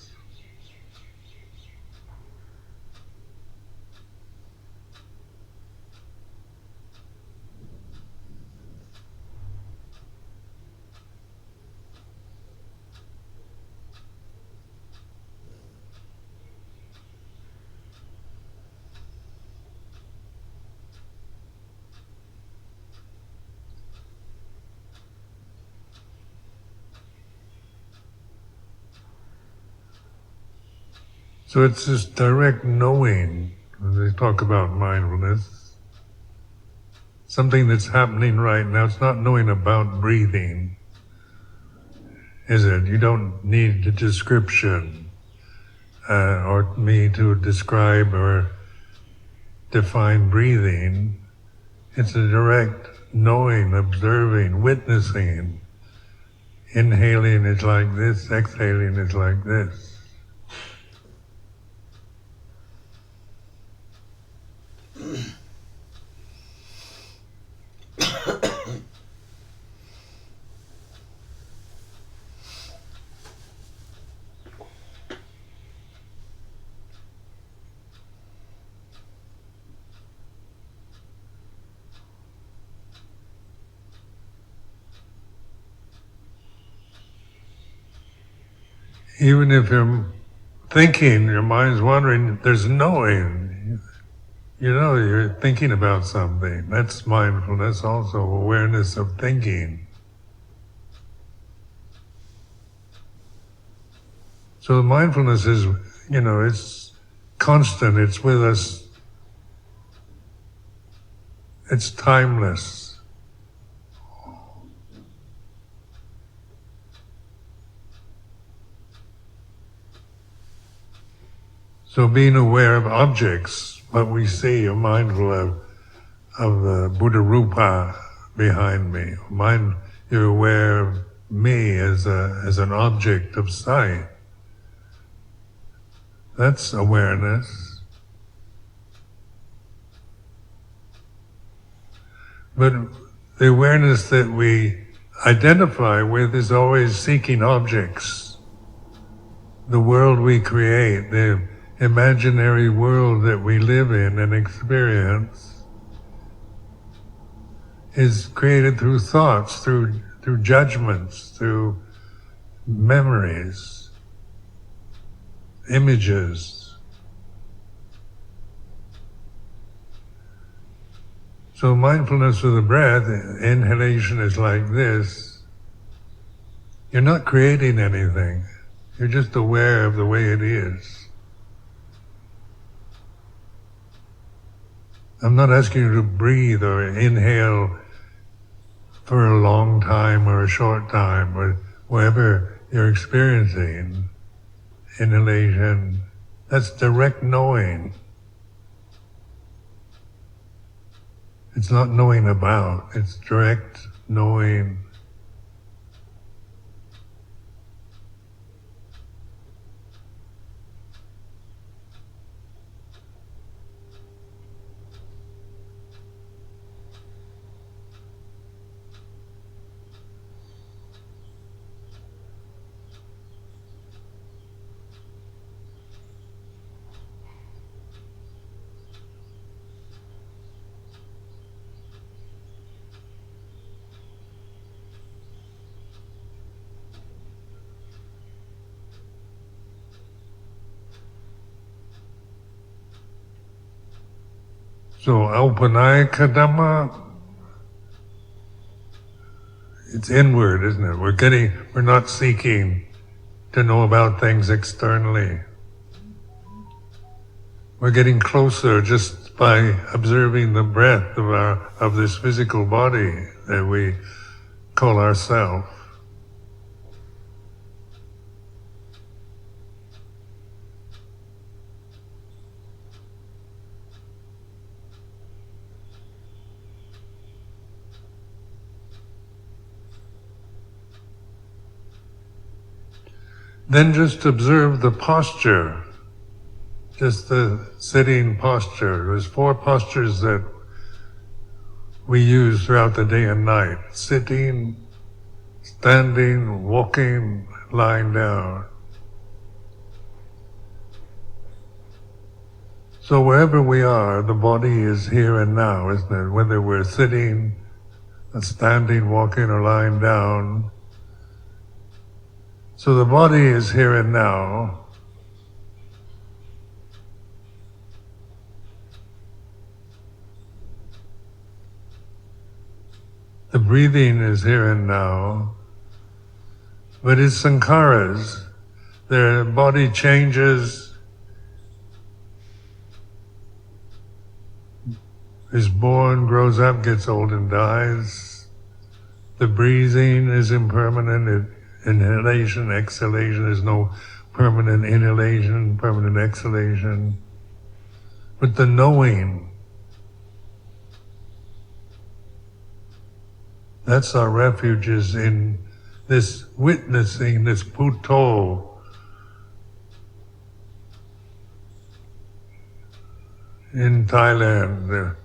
C: So it's this direct knowing, when they talk about mindfulness, something that's happening right now. It's not knowing about breathing, is it? You don't need a description or me to describe or define breathing. It's a direct knowing, observing, witnessing. Inhaling is like this, exhaling is like this. Even if you're thinking, your mind's wandering, there's knowing. You know you're thinking about something. That's mindfulness also, awareness of thinking. So mindfulness is, it's constant, it's with us. It's timeless. So being aware of objects, what we see, or mindful of the Buddha Rupa behind me. You're aware of me as an object of sight. That's awareness. But the awareness that we identify with is always seeking objects. The world we create, the imaginary world that we live in and experience, is created through thoughts, through judgments, through memories, images. So mindfulness of the breath, inhalation is like this. You're not creating anything. You're just aware of the way it is. I'm not asking you to breathe or inhale for a long time or a short time, or whatever you're experiencing. Inhalation, that's direct knowing. It's not knowing about, it's direct knowing. So Aupanayika Dhamma, it's inward, isn't it? We're not seeking to know about things externally. We're getting closer just by observing the breath of this physical body that we call ourself. Then just observe the posture, just the sitting posture. There's 4 postures that we use throughout the day and night: sitting, standing, walking, lying down. So wherever we are, the body is here and now, isn't it? Whether we're sitting, standing, walking, or lying down. So the body is here and now. The breathing is here and now. But it's sankharas. Their body changes, is born, grows up, gets old and dies. The breathing is impermanent. Inhalation, exhalation, there's no permanent inhalation, permanent exhalation. But the knowing, that's our refuge, is in this witnessing, this Puto. In Thailand, the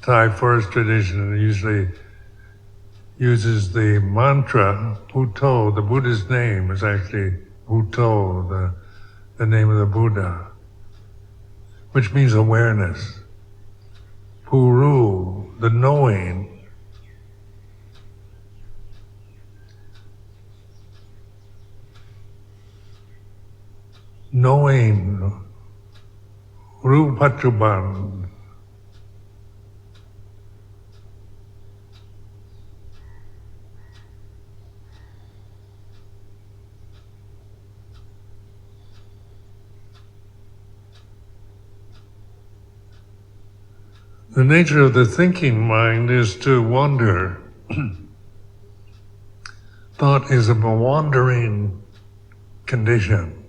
C: Thai forest tradition usually uses the mantra, Puto. The Buddha's name is actually Puto, the name of the Buddha, which means awareness. Puru, the knowing. Knowing, Rupachuban. The nature of the thinking mind is to wander. Thought is a wandering condition.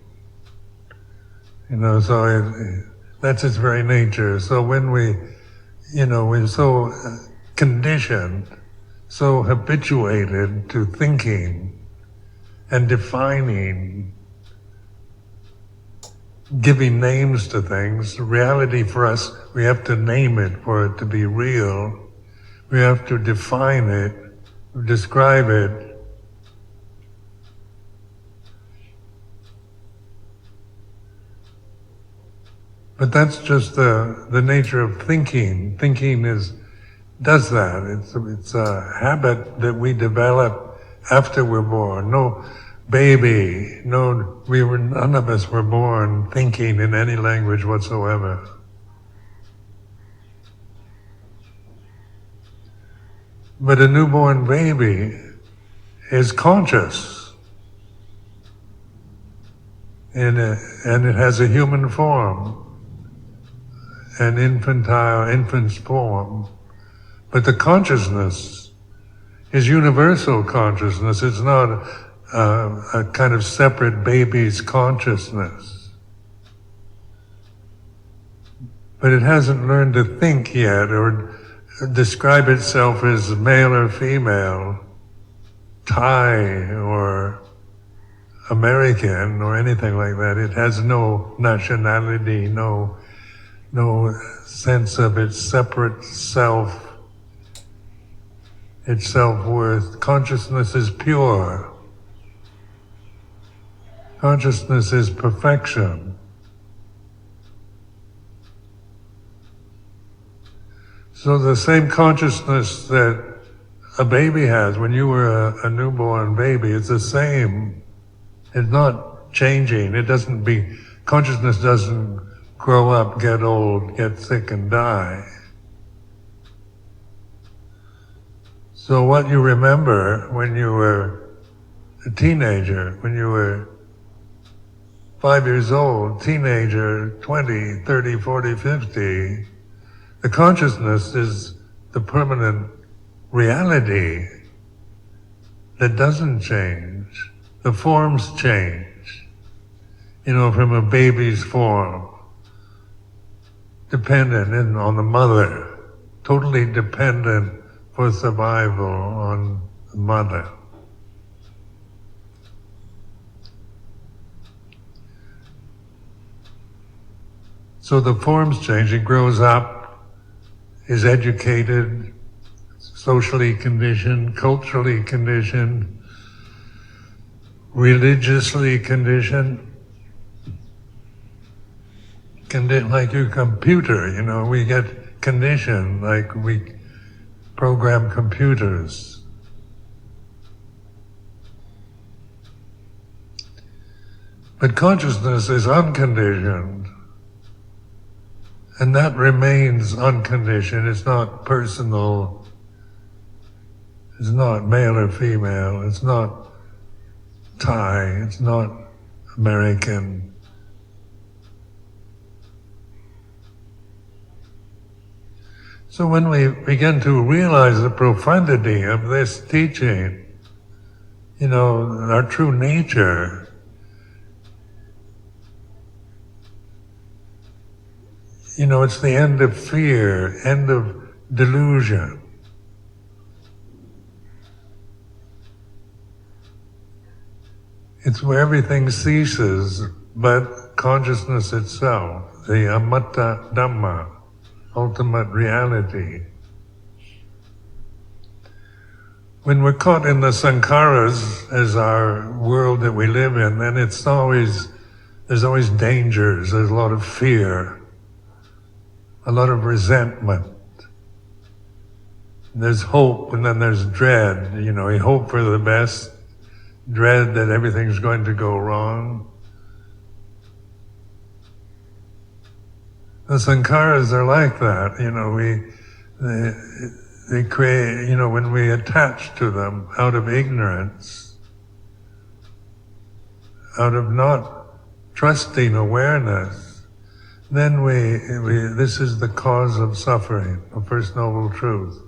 C: So that's its very nature. So when we're so conditioned, so habituated to thinking and defining, giving names to things. Reality for us, we have to name it for it to be real. We have to define it, describe it. But that's just the nature of thinking. Thinking does that. It's a habit that we develop after we're born. No baby, none of us were born thinking in any language whatsoever. But a newborn baby is conscious, and it has a human form, an infant's form. But the consciousness is universal consciousness. It's not a kind of separate baby's consciousness. But it hasn't learned to think yet or describe itself as male or female, Thai or American or anything like that. It has no nationality, no sense of its separate self, its self-worth. Consciousness is pure. Consciousness is perfection. So the same consciousness that a baby has when you were a newborn baby, it's the same. It's not changing. Consciousness doesn't grow up, get old, get sick and die. So what you remember when you were a teenager, when you were 5 years old, teenager, 20, 30, 40, 50, the consciousness is the permanent reality that doesn't change. The forms change, from a baby's form, dependent on the mother, totally dependent for survival on the mother. So the forms change. It grows up, is educated, socially conditioned, culturally conditioned, religiously conditioned. Like your computer, we get conditioned like we program computers. But consciousness is unconditioned. And that remains unconditioned. It's not personal. It's not male or female. It's not Thai. It's not American. So when we begin to realize the profundity of this teaching, our true nature, it's the end of fear, end of delusion. It's where everything ceases but consciousness itself, the Amata Dhamma, ultimate reality. When we're caught in the sankharas as our world that we live in, then there's always dangers, there's a lot of fear, a lot of resentment. There's hope and then there's dread. You hope for the best, dread that everything's going to go wrong. The sankharas are like that. They create, when we attach to them out of ignorance, out of not trusting awareness, then this is the cause of suffering, the First Noble Truth.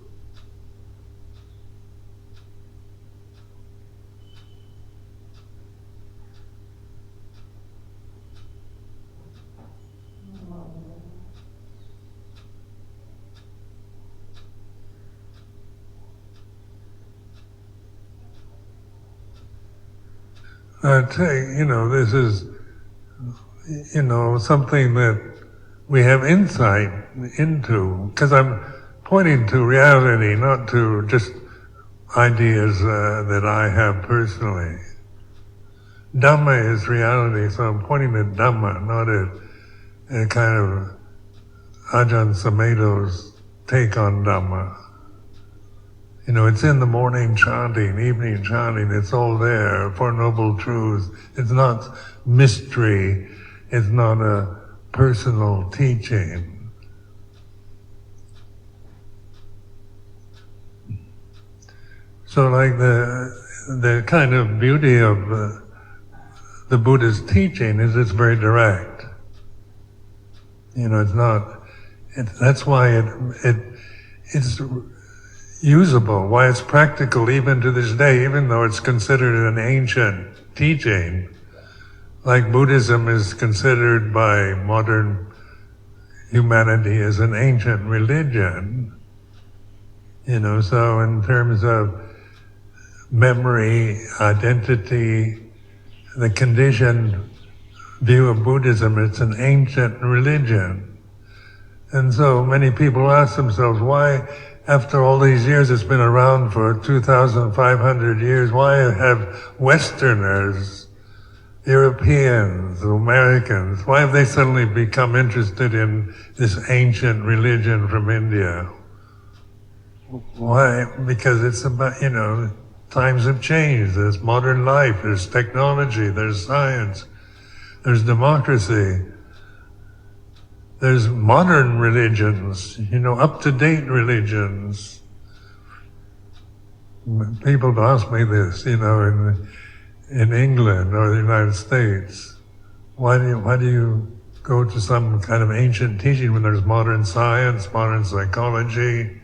C: This is, something that we have insight into, because I'm pointing to reality, not to just ideas that I have personally. Dhamma is reality, so I'm pointing at Dhamma, not at a kind of Ajahn Sumedho's take on Dhamma. It's in the morning chanting, evening chanting, it's all there, Four Noble Truths. It's not mystery, it's not a personal teaching. So like the kind of beauty of the Buddha's teaching is it's very direct. It's not, that's why it's usable, why it's practical even to this day, even though it's considered an ancient teaching. Like Buddhism is considered by modern humanity as an ancient religion. So in terms of memory, identity, the conditioned view of Buddhism, it's an ancient religion. And so many people ask themselves, why, after all these years, it's been around for 2,500 years, why have Westerners, Europeans, Americans, why have they suddenly become interested in this ancient religion from India? Why? Because it's about, times have changed. There's modern life, there's technology, there's science, there's democracy. There's modern religions, up-to-date religions. People ask me this, in England or the United States, why do you go to some kind of ancient teaching when there's modern science, modern psychology,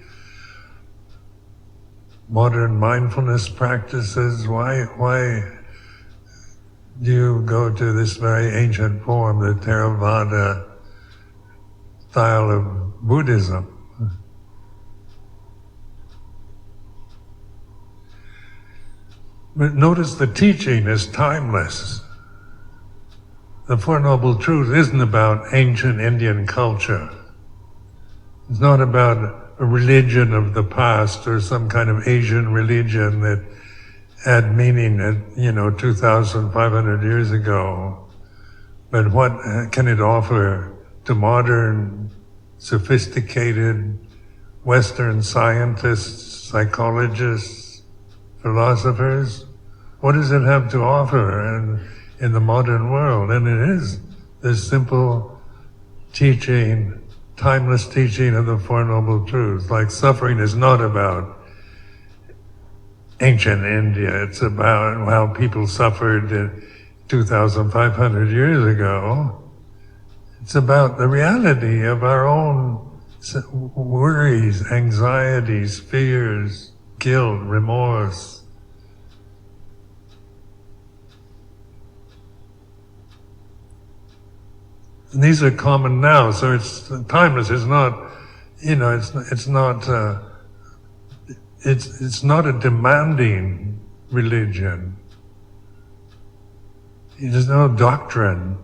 C: modern mindfulness practices? Why do you go to this very ancient form, the Theravada style of Buddhism? But notice the teaching is timeless. The Four Noble Truths isn't about ancient Indian culture. It's not about a religion of the past or some kind of Asian religion that had meaning at, 2,500 years ago. But what can it offer to modern, sophisticated Western scientists, psychologists, philosophers? What does it have to offer in the modern world? And it is this simple teaching, timeless teaching of the Four Noble Truths. Like suffering is not about ancient India, it's about how people suffered 2,500 years ago. It's about the reality of our own worries, anxieties, fears, guilt, remorse. And these are common now, so it's timeless. It's not, it's not a demanding religion. There's no doctrine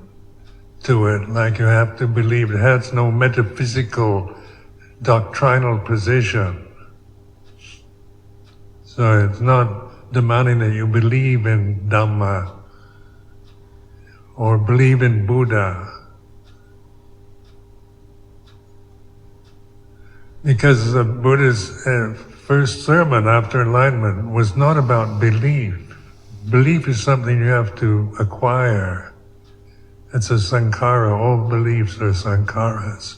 C: to it, like you have to believe. It has no metaphysical, doctrinal position. So it's not demanding that you believe in Dhamma or believe in Buddha. Because the Buddha's first sermon after enlightenment was not about belief. Belief is something you have to acquire. It's a sankhara. All beliefs are sankharas.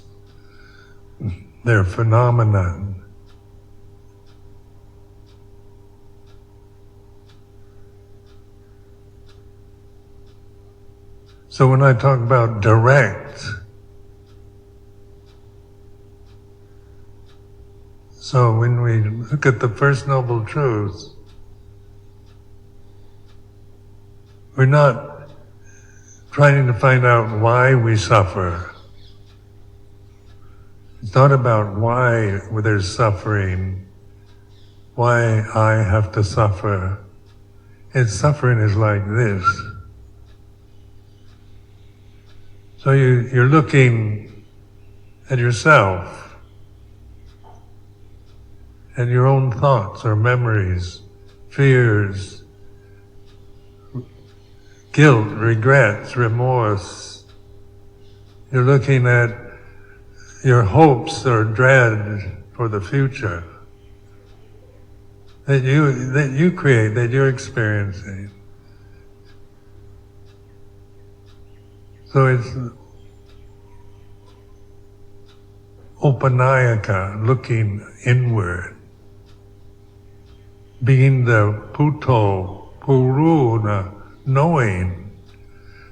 C: They're phenomenon. So when I talk about direct, so when we look at the First Noble Truths, we're not trying to find out why we suffer. It's not about why there's suffering, why I have to suffer. its suffering is like this. So you're looking at yourself and your own thoughts or memories, fears, guilt, regrets, remorse. You're looking at your hopes or dread for the future that you create, that you're experiencing. So it's upanayaka, looking inward, being the puto, puruna, knowing.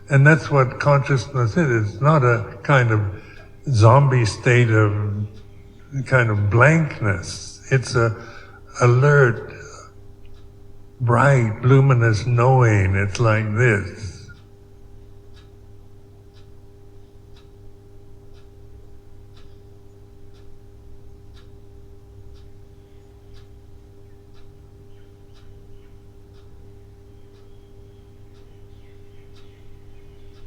C: And that's what consciousness is. It's not a kind of zombie state of kind of blankness. It's a alert, bright, luminous knowing. It's like this.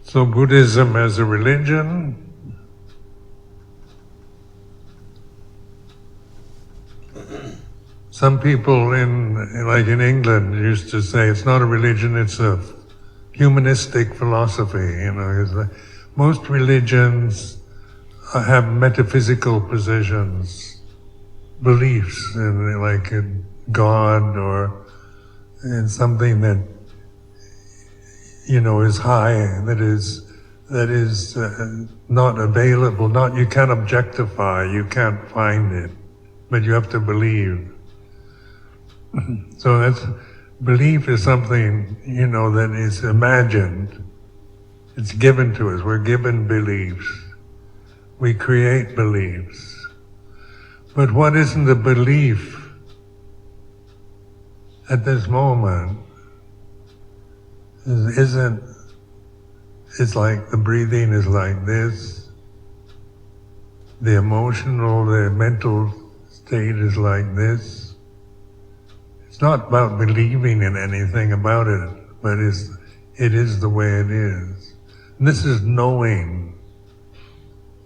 C: So Buddhism as a religion, some people like in England used to say it's not a religion, it's a humanistic philosophy. It's like most religions have metaphysical positions, beliefs in God or in something that is high, that is not available. You can't objectify, you can't find it, but you have to believe. So belief is something that is imagined. It's given to us. We're given beliefs. We create beliefs. But what isn't a belief at this moment? It's like the breathing is like this, the emotional, the mental state is like this. It's not about believing in anything about it, but it is the way it is. And this is knowing.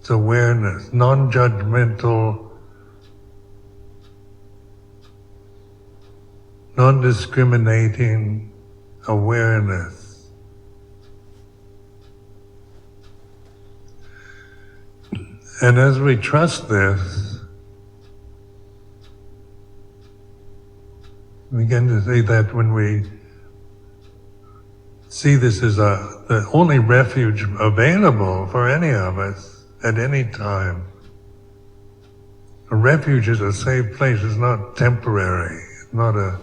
C: It's awareness, non-judgmental, non-discriminating awareness. And as we trust this, we begin to see that when we see this as the only refuge available for any of us at any time. A refuge is a safe place. It's not temporary. It's not a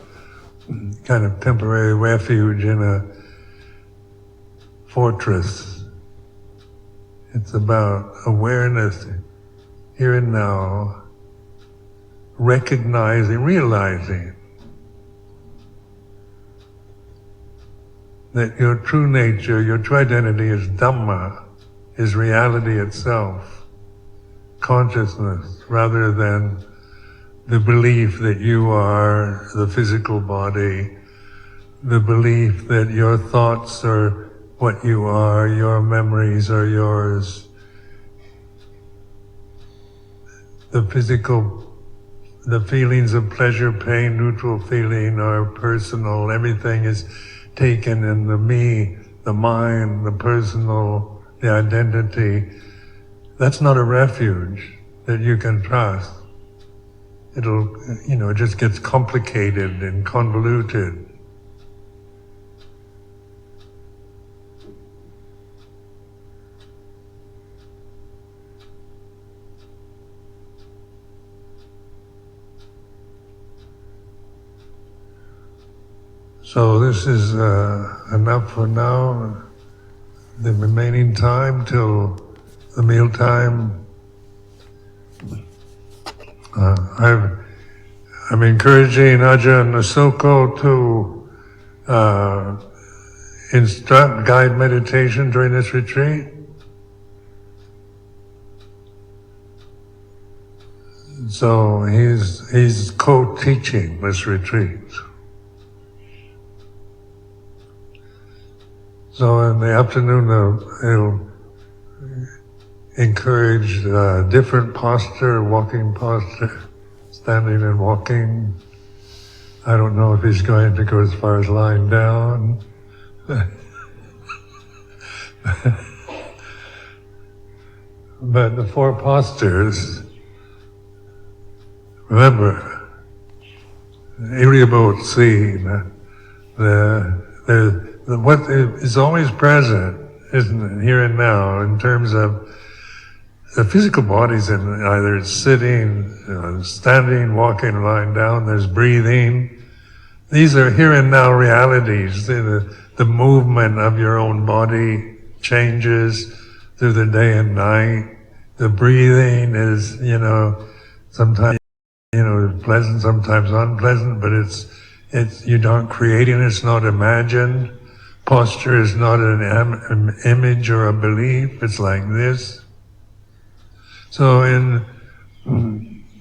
C: kind of temporary refuge in a fortress. It's about awareness here and now, recognizing, realizing that your true nature, your true identity is Dhamma, is reality itself, consciousness, rather than the belief that you are the physical body, the belief that your thoughts are what you are, your memories are yours. The feelings of pleasure, pain, neutral feeling are personal. Everything is taken in the me, the mind, the personal, the identity. That's not a refuge that you can trust. It just gets complicated and convoluted. So this is enough for now. The remaining time till the mealtime. I'm encouraging Ajahn Asoko to instruct, guide meditation during this retreat. So he's co-teaching this retreat. So in the afternoon, it'll encourage different posture, walking posture, standing and walking. I don't know if he's going to go as far as lying down. But the 4 postures, remember, irremote seeing, what is always present, isn't it, here and now, in terms of the physical body's in either sitting, standing, walking, lying down, there's breathing. These are here and now realities. The movement of your own body changes through the day and night. The breathing is, sometimes, pleasant, sometimes unpleasant, but it's you're not creating, it's not imagined. Posture is not an image or a belief, it's like this. So in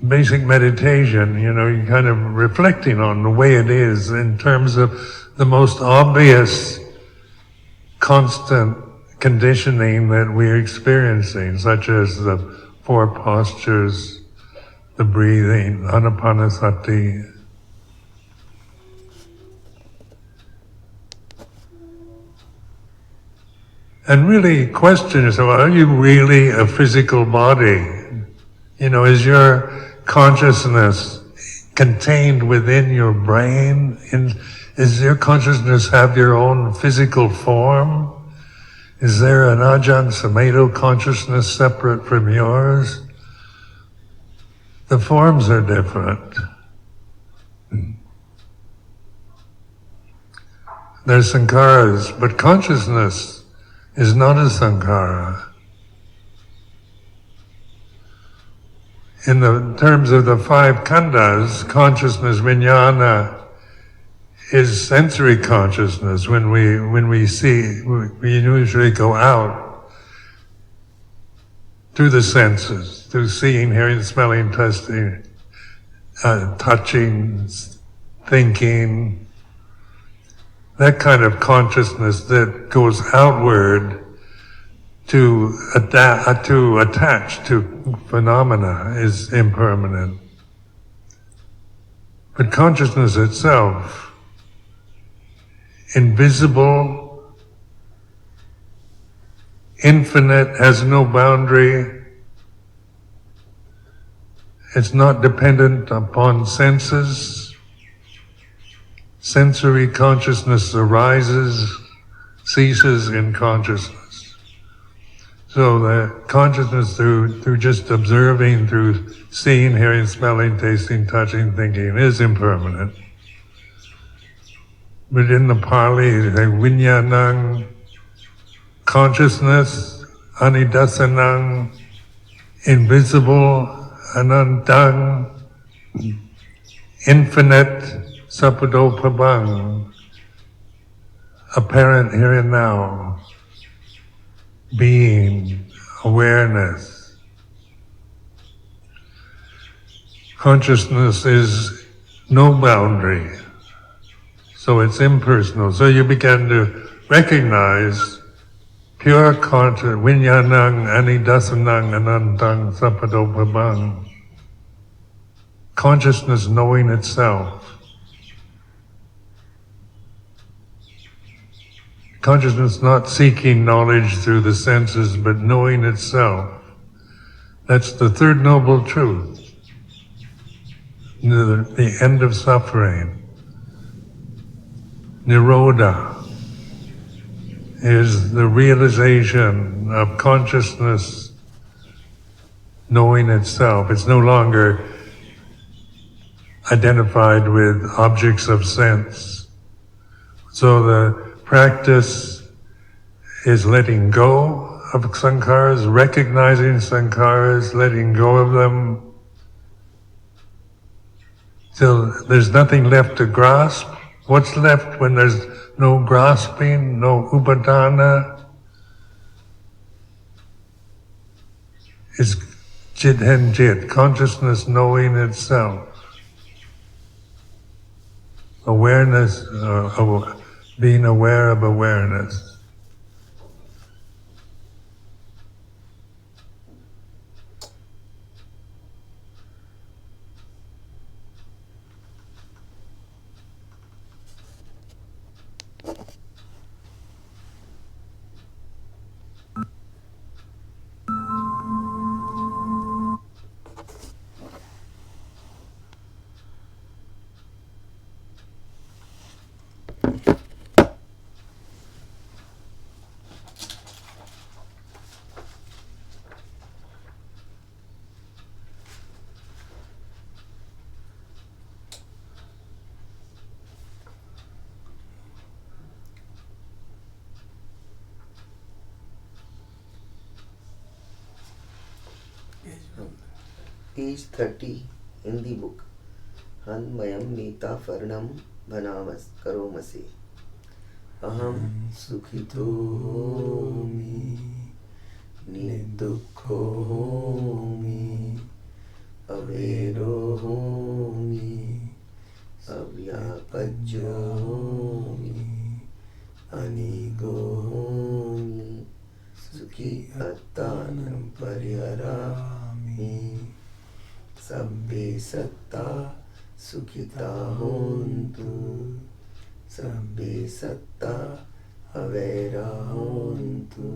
C: basic meditation, you're kind of reflecting on the way it is in terms of the most obvious constant conditioning that we're experiencing, such as the 4 postures, the breathing, anapanasati. And really question yourself, are you really a physical body? Is your consciousness contained within your brain? Does your consciousness have your own physical form? Is there an ajahn sumedho consciousness separate from yours? The forms are different. They're sankharas, but consciousness is not a sankhara. In the terms of the 5 khandhas, consciousness, vijnana, is sensory consciousness. When we see, we usually go out through the senses, through seeing, hearing, smelling, tasting, touching, thinking, that kind of consciousness that goes outward to attach to phenomena is impermanent. But consciousness itself, invisible, infinite, has no boundary. It's not dependent upon senses. Sensory consciousness arises, ceases in consciousness. So the consciousness through just observing, through seeing, hearing, smelling, tasting, touching, thinking is impermanent. But in the Pali, they say vinyanang, consciousness, anidasanang, invisible, anantang, infinite, sapadopabang, apparent here and now, being, awareness. Consciousness is no boundary, so it's impersonal. So you begin to recognize pure consciousness, vinyanang, anidasanang, anantang, sapadopabang, consciousness knowing itself. Consciousness not seeking knowledge through the senses, but knowing itself. That's the third noble truth. The end of suffering. Nirodha is the realization of consciousness knowing itself. It's no longer identified with objects of sense. So the practice is letting go of sankharas, recognizing sankharas, letting go of them, till there's nothing left to grasp. What's left when there's no grasping, no upadana? It's jit hen jit, consciousness knowing itself. Awareness, being aware of awareness.
B: page 30 in the book. Hanmayam meta farnam bhanamas karomase. Aham sukhitomi nidukhomi averomi avyapajyomi anigomi sukhi attanam pariharami sabbe satta sukhita hontu sabbe satta avera hontu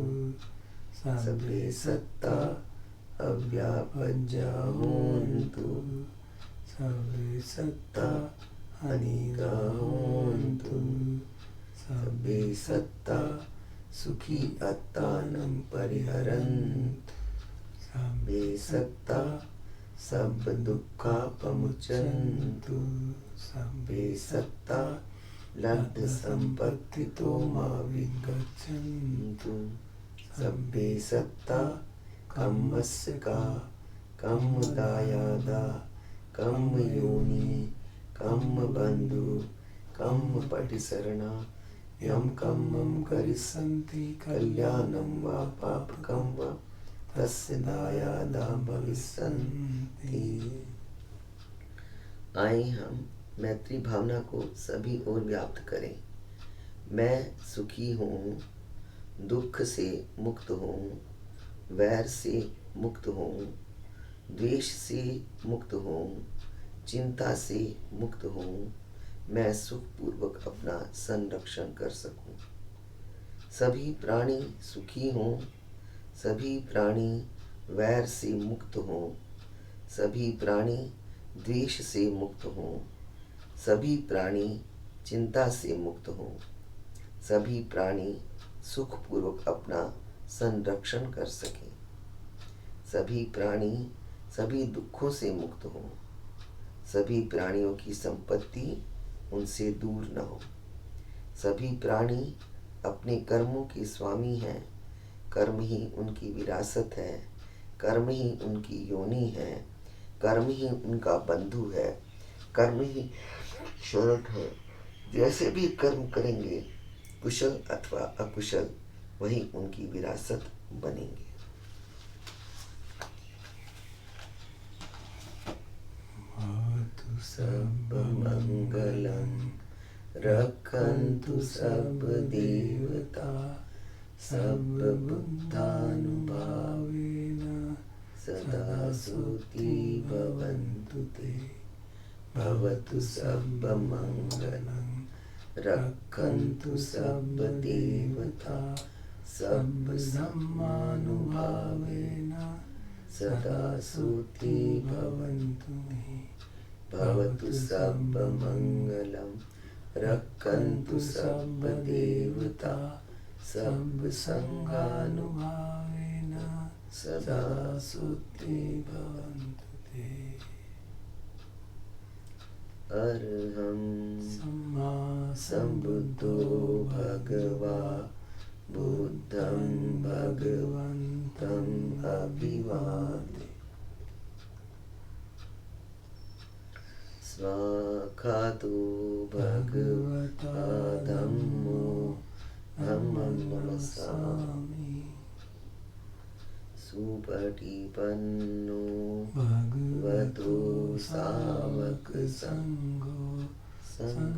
B: sabbe satta avyapajya hontu sabbe satta aniga hontu sabbe satta sukhi attanam pariharantu sabbe satta sab dukkha pamuchantu sabbe satta laddha sampattito ma vigachantu sabbe satta kammasya ka kammadayada kammayoni kammabandhu kammapatisarana yam kammam karisanti kalyanam va papakam va tasya dayada bhavisanti। आए हम मैत्री भावना को सभी ओर व्याप्त करें। मैं सुखी हूँ, दुख से मुक्त हूँ, वैर से मुक्त हूँ, द्वेष से मुक्त हूँ, चिंता से मुक्त हूँ। मैं सुखपूर्वक अपना संरक्षण कर सकूं। सभी प्राणी सुखी हों, सभी प्राणी वैर से मुक्त हों, सभी प्राणी द्वेष से मुक्त हों, सभी प्राणी चिंता से मुक्त हों, सभी प्राणी सुखपूर्वक अपना संरक्षण कर सकें। सभी प्राणी सभी दुखों से मुक्त हों, सभी प्राणियों की संपत्ति उनसे दूर न हो। सभी प्राणी अपने कर्मों के स्वामी हैं, कर्म ही उनकी विरासत है, कर्म ही उनकी योनि है, कर्म ही उनका बंधु है, कर्म ही शरण है। जैसे भी कर्म करेंगे, कुशल अथवा अकुशल, वही उनकी विरासत बनेंगे। सर्व मंगलम रक्षन्तु सब देवता सब बुद्धानुभावेन सदा सुखी भवन्तु ते। भवतु सब मंगलम रक्षन्तु सब देवता सब धम्मानुभावेन सदा सुखी भवन्तु ते। भवतु सब मंगलम रक्षन्तु सब देवता सब संगानुभावेन सदा सुखी भवन्तु ते। अरहं सम्मा सम्बुद्धो भगवा बुद्धं भगवन्तं अभिवादे। स्वाखातो भगवता धम्मो धम्मं नमस्सामि। सुपटिपन्नो भगवतो सावक संघो संघं